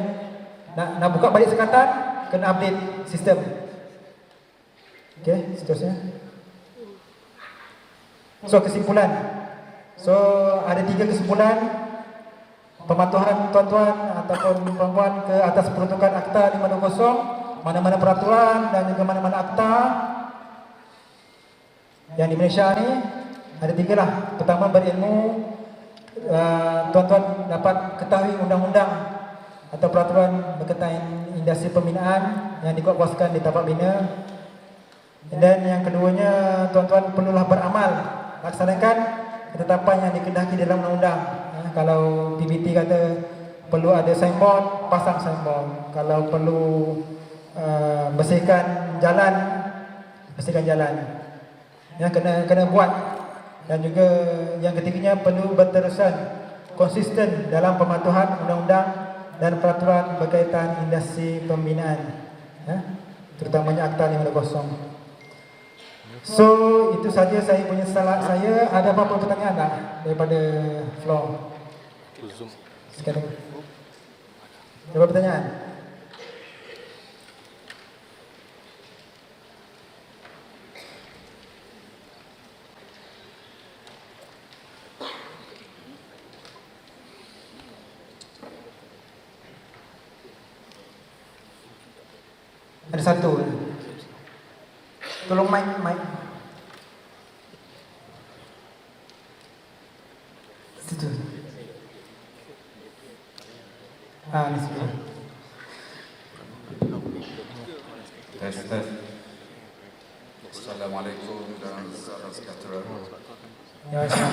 nak buka balik sekatan, kena update sistem. Okey, seterusnya. So kesimpulan. So ada 3 kesimpulan. Pematuhan tuan-tuan ataupun perempuan ke atas peruntukan Akta 520, mana-mana peraturan dan juga mana-mana akta yang di Malaysia ni ada 3 lah. Pertama, berilmu. Tuan-tuan dapat ketahui undang-undang atau peraturan berkaitan industri pembinaan yang dikuatkuasakan di tapak bina. Dan yang keduanya, tuan-tuan perlulah beramal, laksanakan ketetapan yang dikehendaki dalam undang-undang. Kalau PBT kata perlu ada signboard, pasang signboard. Kalau perlu bersihkan jalan, bersihkan jalan. Kena buat. Dan juga yang ketiganya, perlu berterusan konsisten dalam pematuhan undang-undang dan peraturan berkaitan industri pembinaan, terutamanya Akta 520. So itu saja saya punya salat saya. Ada apa-apa pertanyaan tak daripada floor? Sekarang ada pertanyaan? Ada satu. Tolong mic. Situ. Di situ. Tes. Assalamualaikum dan salam sejahtera. Ya, Syah.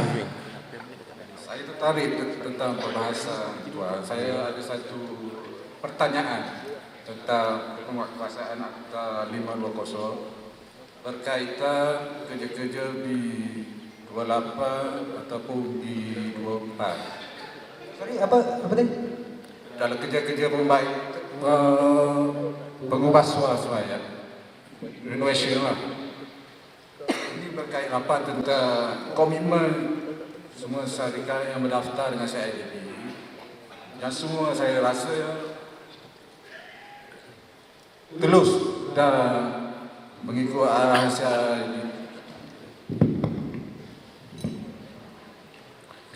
Saya tertarik tentang perbahasan tuan. Saya ada satu pertanyaan tentang penguatkuasaan Akta 520 berkaitan kerja-kerja di 28 ataupun di 24. Sorry, apa tadi? Dalam kerja-kerja membaik pengubah suara-suara, renovation lah. Ini berkait apa tentang komitmen semua syarikat yang berdaftar dengan CIDB, yang semua saya rasa tulus dan mengikut arahan CIDB.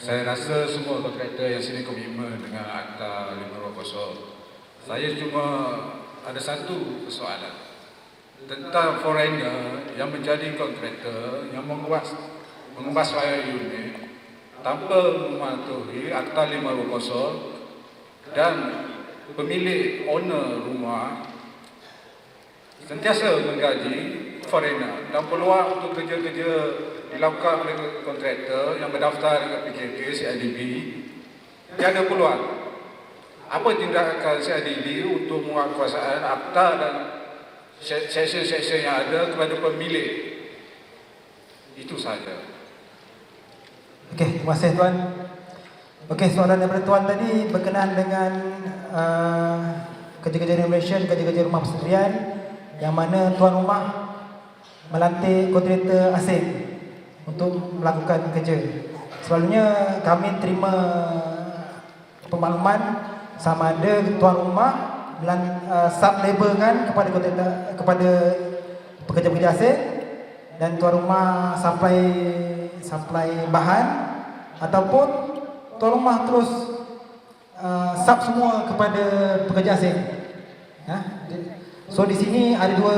Saya rasa semua kontraktor yang sini komitmen dengan Akta 520. Saya cuma ada satu persoalan tentang foreigner yang menjadi kontraktor yang mengubah suara unit tanpa mematuhi Akta 520 dan pemilik owner rumah sentiasa menggaji foreigner dan peluang untuk kerja-kerja dilakukan oleh kontraktor yang berdaftar dengan PKK, CIDB, tiada peluang. Apa tindakan CIDB untuk menguatkuasaan akta dan seksyen-seksyen yang ada kepada pemilik? Itu saja. Okey, terima kasih Tuan. Okey, soalan daripada Tuan tadi berkenaan dengan kerja-kerja renovation, kerja-kerja rumah persendirian yang mana tuan rumah melantik kontraktor asing untuk melakukan kerja. Selalunya kami terima pemakluman sama ada tuan rumah sub-labelkan kepada kontraktor, kepada pekerja-pekerja asing, dan tuan rumah supply bahan, ataupun tuan rumah terus sub semua kepada pekerja asing. So di sini ada dua,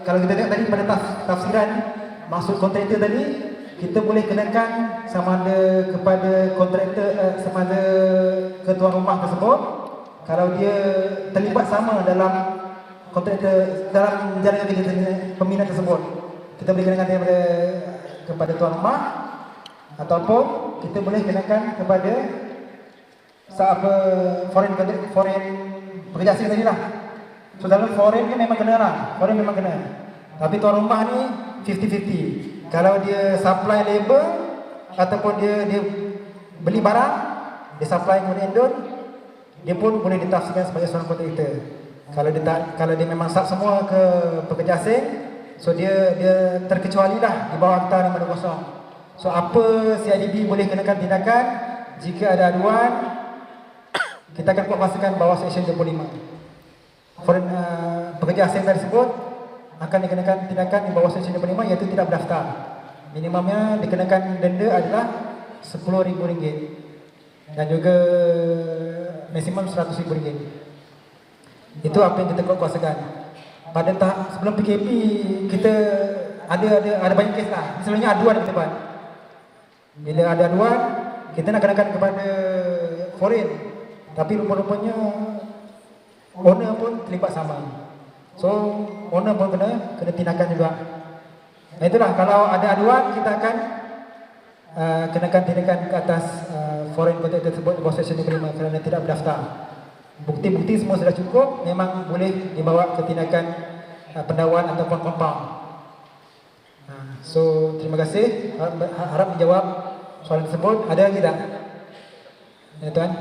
kalau kita tengok tadi pada tafsiran maksud kontraktor tadi, kita boleh kenakan sama ada kepada kontraktor, sama ada ke tuan rumah tersebut kalau dia terlibat sama dalam kontraktor dalam jaringan kita pembinaan tersebut. Kita boleh kenakan kepada tuan rumah ataupun kita boleh kenakan kepada foreign pekerja asing tadi lah. So dalam foreign ni memang kena lah, foreign memang kena. Tapi tuan rumah ni 50-50. Kalau dia supply labor ataupun dia beli barang, dia supply kepada Indon, dia pun boleh ditafsirkan sebagai seorang kontraktor. Kalau dia memang sub semua ke pekerja asing, so dia terkecuali lah di bawah Akta 520. So apa CIDB boleh kenakan tindakan jika ada aduan, kita akan kuatkuasakan bawah Seksyen 25. Foreign pekerja asing tersebut akan dikenakan tindakan di bawah Seksyen 25, iaitu tidak berdaftar. Minimumnya dikenakan denda adalah RM10,000 dan juga maksimum RM100,000. Itu apa yang kita kuatkuasakan. Pada tahap sebelum PKP kita ada banyak kes lah. Sebenarnya aduan kita buat. Bila ada aduan, kita nak kenakan kepada foreign, tapi rupa-rupanya owner pun terlibat sama. So owner pun kena tindakan juga. Itulah, kalau ada aduan kita akan kenakan tindakan ke atas foreign kontraktor tersebut di bawah Seksyen 25 kerana tidak berdaftar. Bukti-bukti semua sudah cukup, memang boleh dibawa ke tindakan pendakwan ataupun compound. So terima kasih, harap dijawab soalan tersebut. Ada lagi tak? Ya tuan.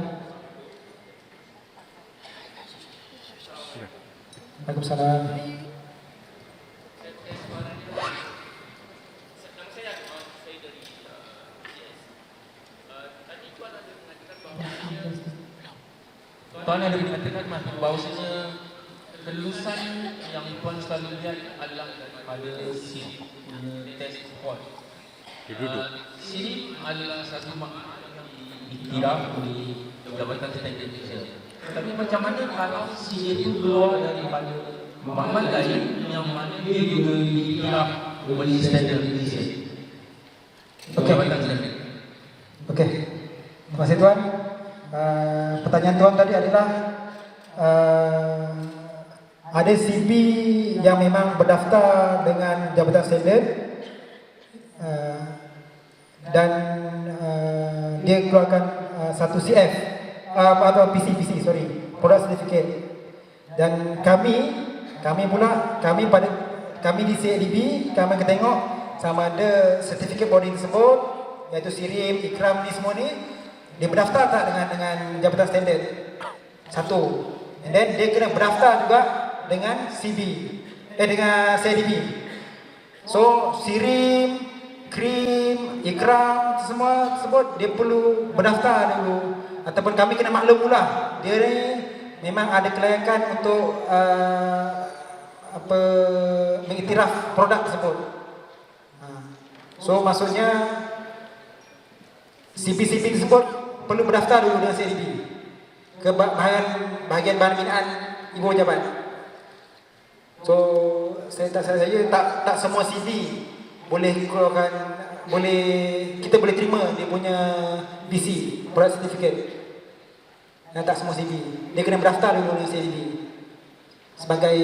Waalaikumsalam. Tuan ada mengatakan bahawasanya kelulusan yang tuan selalu lihat adalah daripada SIRIP test report. SIRIP adalah satu maklumat yang diiktiraf oleh Jabatan Standard Malaysia. Tapi macam mana kalau SIRIP itu keluar daripada maklumat lain yang mana dia juga diiktiraf oleh Standard Malaysia? Jabatan Standard. Okey. Terima kasih tuan. Pertanyaan tuan tadi adalah ada CB yang memang berdaftar dengan Jabatan Standard dan dia keluarkan satu CF atau PC, Product Certificate. Dan kami di CIDB kami akan tengok sama ada sertifikat body tersebut, iaitu SIRIM, IKRAM ni semua ni dia berdaftar tak dengan Jabatan Standard. Satu. And then dia kena berdaftar juga dengan dengan CIDB. So SIRIM, KRIM, IKRAM semua tersebut dia perlu berdaftar dulu, ataupun kami kena maklum pula dia ni memang ada kelayakan untuk mengiktiraf produk tersebut. So maksudnya CP-CP tersebut perlu berdaftar dulu dengan CIDB ke bahagian bahan binaan ibu pejabat. So saya tak semua CD boleh keluarkan, kita boleh terima dia punya PC, product certificate. Dan tak semua CD, dia kena berdaftar dulu dengan CIDB sebagai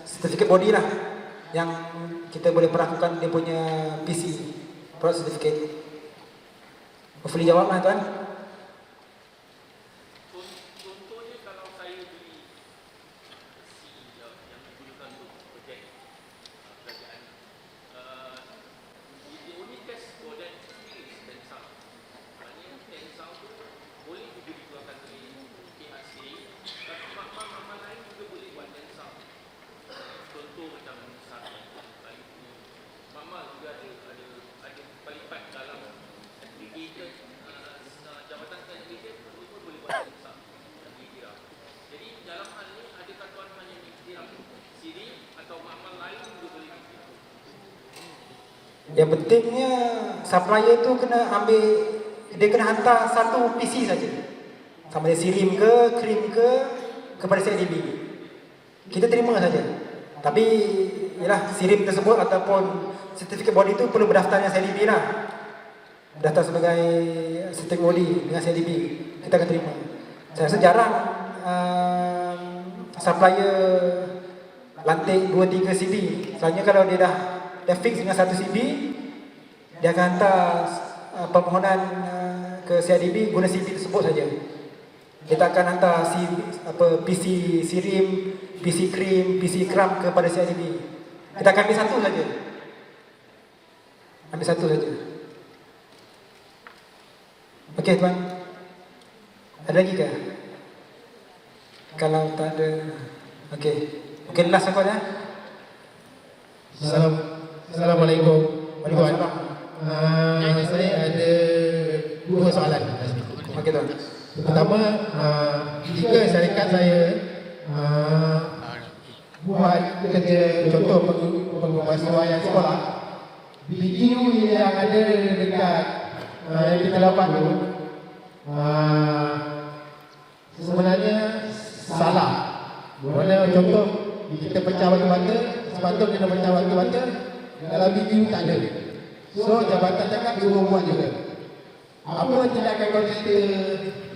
certificate body lah yang kita boleh perakukan dia punya PC, product certificate. Hopefully jawab lah tuan. Contohnya kalau saya beli yang digunakan untuk projek kerajaan, the only test for that is tensal. Maknanya tensal tu boleh juga dikeluarkan oleh PHC, tapi makmal lain juga boleh buat tensal. Contoh macam makmal juga ada pelipat dalam aggregator Jabatan Standard pun boleh buat tensal dan diiktiraf. Jadi dalam hal ini adakah tuan hanya diiktiraf SIRIP atau makmal lain juga boleh diiktiraf? Yang pentingnya supplier tu kena ambil, dia kena hantar satu PC saja. Sama ada SIRIM ke, KRIM ke, kepada CIDB. Kita terima saja. Tapi yalah, SIRIM tersebut ataupun sertifikat body itu perlu berdaftar dengan CIDB lah. Berdaftar sebagai sertifikat body dengan CIDB, kita akan terima. Saya rasa jarang supplier lantik 2-3 CD. Selanjutnya kalau dia dah fix dengan 1 CD, dia akan hantar permohonan ke CIDB guna CD tersebut saja. Dia tak akan hantar PC Sirim, PC Krim, PC Kram kepada CIDB. Kita akan ambil satu saja. Ambil satu saja. Okey tuan. Ada lagi ke? Kalau tak ada, okey. Okey, last aku ya. Assalamualaikum. Waalaikumsalam. Saya ada 2 soalan. Okey tuan. Pertama, jika syarikat saya buat kerja contoh pengasuhan sekolah, video yang ada dekat yang kita dapat tu sebenarnya salah. Mana contoh kita pecah batu-bata, sepatutnya kena pecah batu-bata, dalam video tak ada. So jabatan cakap suruh buat juga. Apa tindakan kontraktor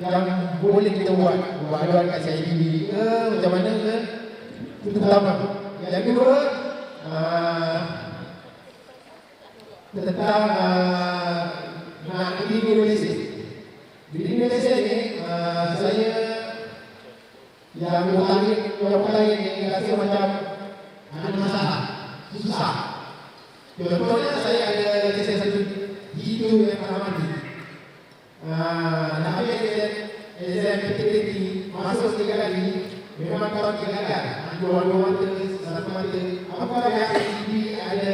yang boleh kita buat? Buat aduan kat CIDB ke macam mana ke? Itu pertama. Yang kedua, tentang nak video listrik. Video listrik ni saya yang bertanya ni rasa macam ada masalah, susah. Contohnya saya ada lesen satu hidup yang pernah mati. Nak ambil exam fertility, masuk 3 kali, memang tahun 3 kan, 2 mata, 1 mata. Apakah CIDB ada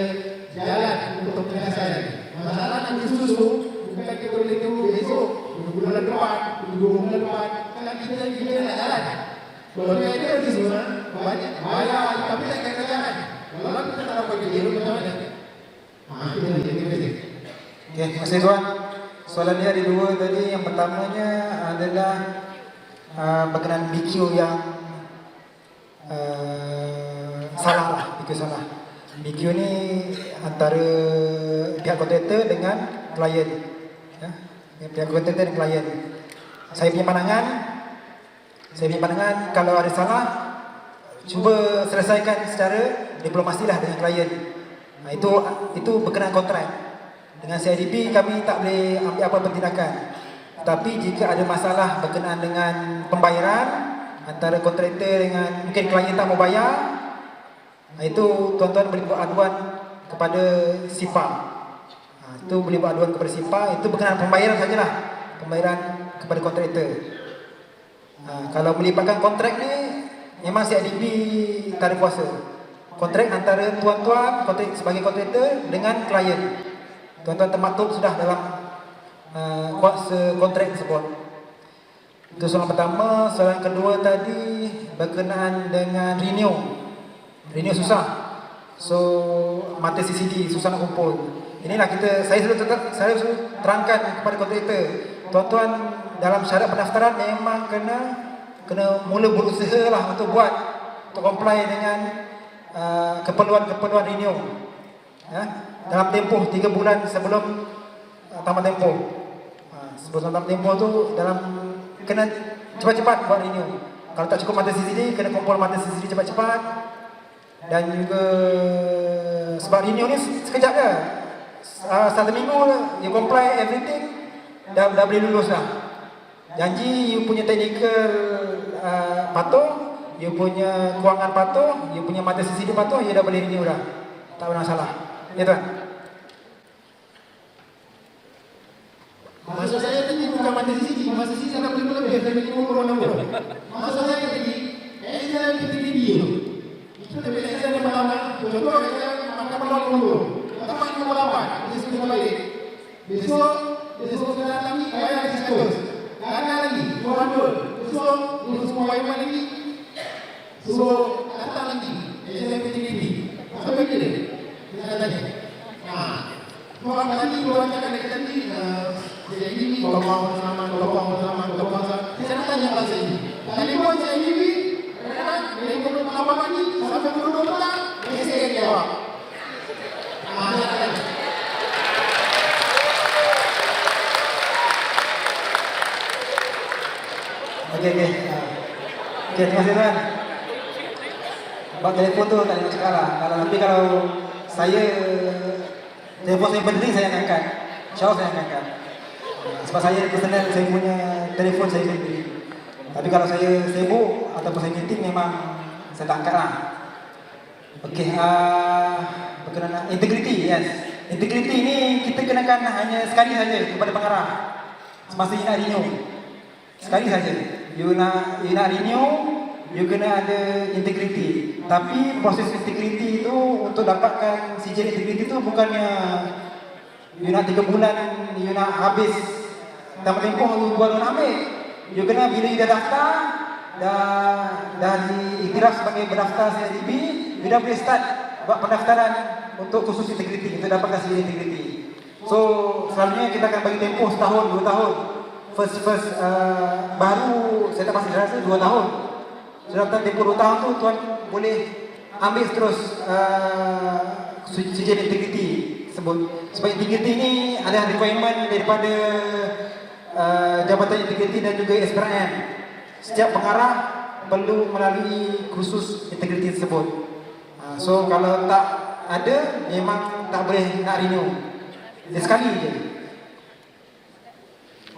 jalan untuk penyelesaian? Masalah nanti susu, bukan kita boleh tunggu besok, tunggu bulan depan, tunggu bulan depan. Kan kita nak jalan. Kalau dia ada di sana, banyak bayar, tapi tak kena jalan. Kalau kita tak dapat kerja, macam mana? Itu dia. Okey, terima kasih tuan. Soalan dia ada 2 tadi. Yang pertamanya adalah berkenaan BQ yang salah lah, BQ salah. BQ ni antara pihak kontraktor dengan klien. Ya, pihak kontraktor dan klien. Saya punya pandangan kalau ada salah, cuba selesaikan secara diplomasi lah dengan klien. Itu berkenaan kontrak. Dengan CIDB kami tak boleh ambil apa tindakan. Tapi jika ada masalah berkenaan dengan pembayaran antara kontraktor dengan mungkin klien tak mau bayar, itu tuan-tuan boleh buat aduan kepada SIPA. Itu boleh buat aduan kepada SIPA. Itu berkenaan pembayaran sajalah, pembayaran kepada kontraktor. Kalau melibatkan kontrak ni, memang CIDB tak ada kuasa. Kontrak antara tuan-tuan sebagai kontraktor dengan klien. Tuan-tuan termaktub sudah dalam kuasa kontrak tersebut. Itu soalan pertama. Soalan kedua tadi berkenaan dengan renew. Renew susah. So mata CCD susah nak kumpul. Inilah saya selalu terangkan kepada kontraktor. Tuan-tuan dalam syarat pendaftaran memang kena mula berusaha lah untuk comply dengan keperluan renew. Ya, dalam tempoh 3 bulan sebelum tamat tempoh. Sebelum tamat tempoh tu kena cepat-cepat buat renew. Kalau tak cukup mata CCD, kena kumpul mata CCD cepat-cepat. Dan juga sebab renew ni sekejap je. 1 minggu you comply everything, dah boleh lulus lah. Janji you punya technical patuh, you punya kewangan patuh, you punya mata CCD patuh, you dah boleh renew dah. Tak ada masalah. Ya tuan. Maksud saya tadi bukan mata CCD, masa CCD tak boleh lebih dari 50 nombor. Maksud saya tadi, exam fertility tu. Itu lebih exam yang pertama. Contoh exam makan peluang nombor. Dapat nombor 8, dia sudah balik. Besok kena lagi, bayar lagi 100. Ada lagi, 200. Besok, dia semua bayar lagi. So, datang lagi, exam fertility. Sampai bila? Kita tanya. Orang tadi orang cakap dekat tadi, saya ini kalau mau selamat, kalau mau selamat, kalau mau selamat. Saya nak tanya pada saya ini. Telefon saya ini, dari pukul 8 pagi sampai pukul 2 petang, saya jawab. Okey, terima kasih tuan. Buat telefon tu tak ada nak cakap lah. Tapi kalau saya telefon saya penting, saya akan angkat. InsyaAllah saya akan angkat. Sebab saya personal, saya punya telefon saya sendiri. Tapi kalau saya sibuk ataupun saya meeting, memang saya tak angkat lah. Okey, berkenaan integriti, yes. Integriti ni kita kenakan hanya sekali saja kepada pengarah semasa you nak renew. Sekali saja. You nak renew, you kena ada integriti. Tapi proses integriti itu untuk dapatkan sijil integriti itu bukannya you nak 3 bulan, you nak habis tanpa tempoh you baru nak ambil. You kena bila you dah daftar, dah diiktiraf sebagai berdaftar CIDB, you dah boleh start buat pendaftaran untuk khusus integriti, untuk dapatkan sijil integriti. So selalunya kita akan bagi tempoh setahun, 2 tahun. First baru saya tak pasti, saya rasa 2 tahun. Dalam tempoh 2 tahun tu tuan boleh ambil terus sijil integriti tersebut. Sebab integriti ni ada requirement daripada Jabatan Integriti dan juga SPRM. Setiap pengarah perlu melalui kursus integriti tersebut. So kalau tak ada, memang tak boleh nak renew. Dia sekali je.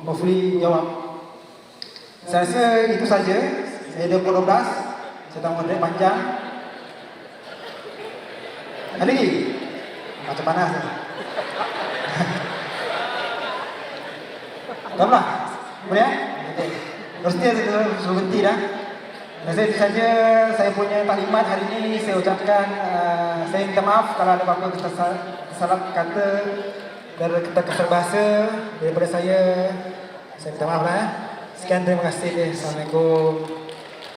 Hopefully jawab. Saya rasa itu saja. Saya ada pukul 12. Saya tahu moderate panjang. Ada lagi? Macam panas lah. Tolonglah. Boleh ya? Okay. Terus dia suruh berhenti dah. Dan itu saja saya punya taklimat hari ini. Saya ucapkan, saya minta maaf kalau ada apa-apa salah kata dan kata bahasa daripada saya minta maaf lah. Sekian, terima kasih. Assalamualaikum.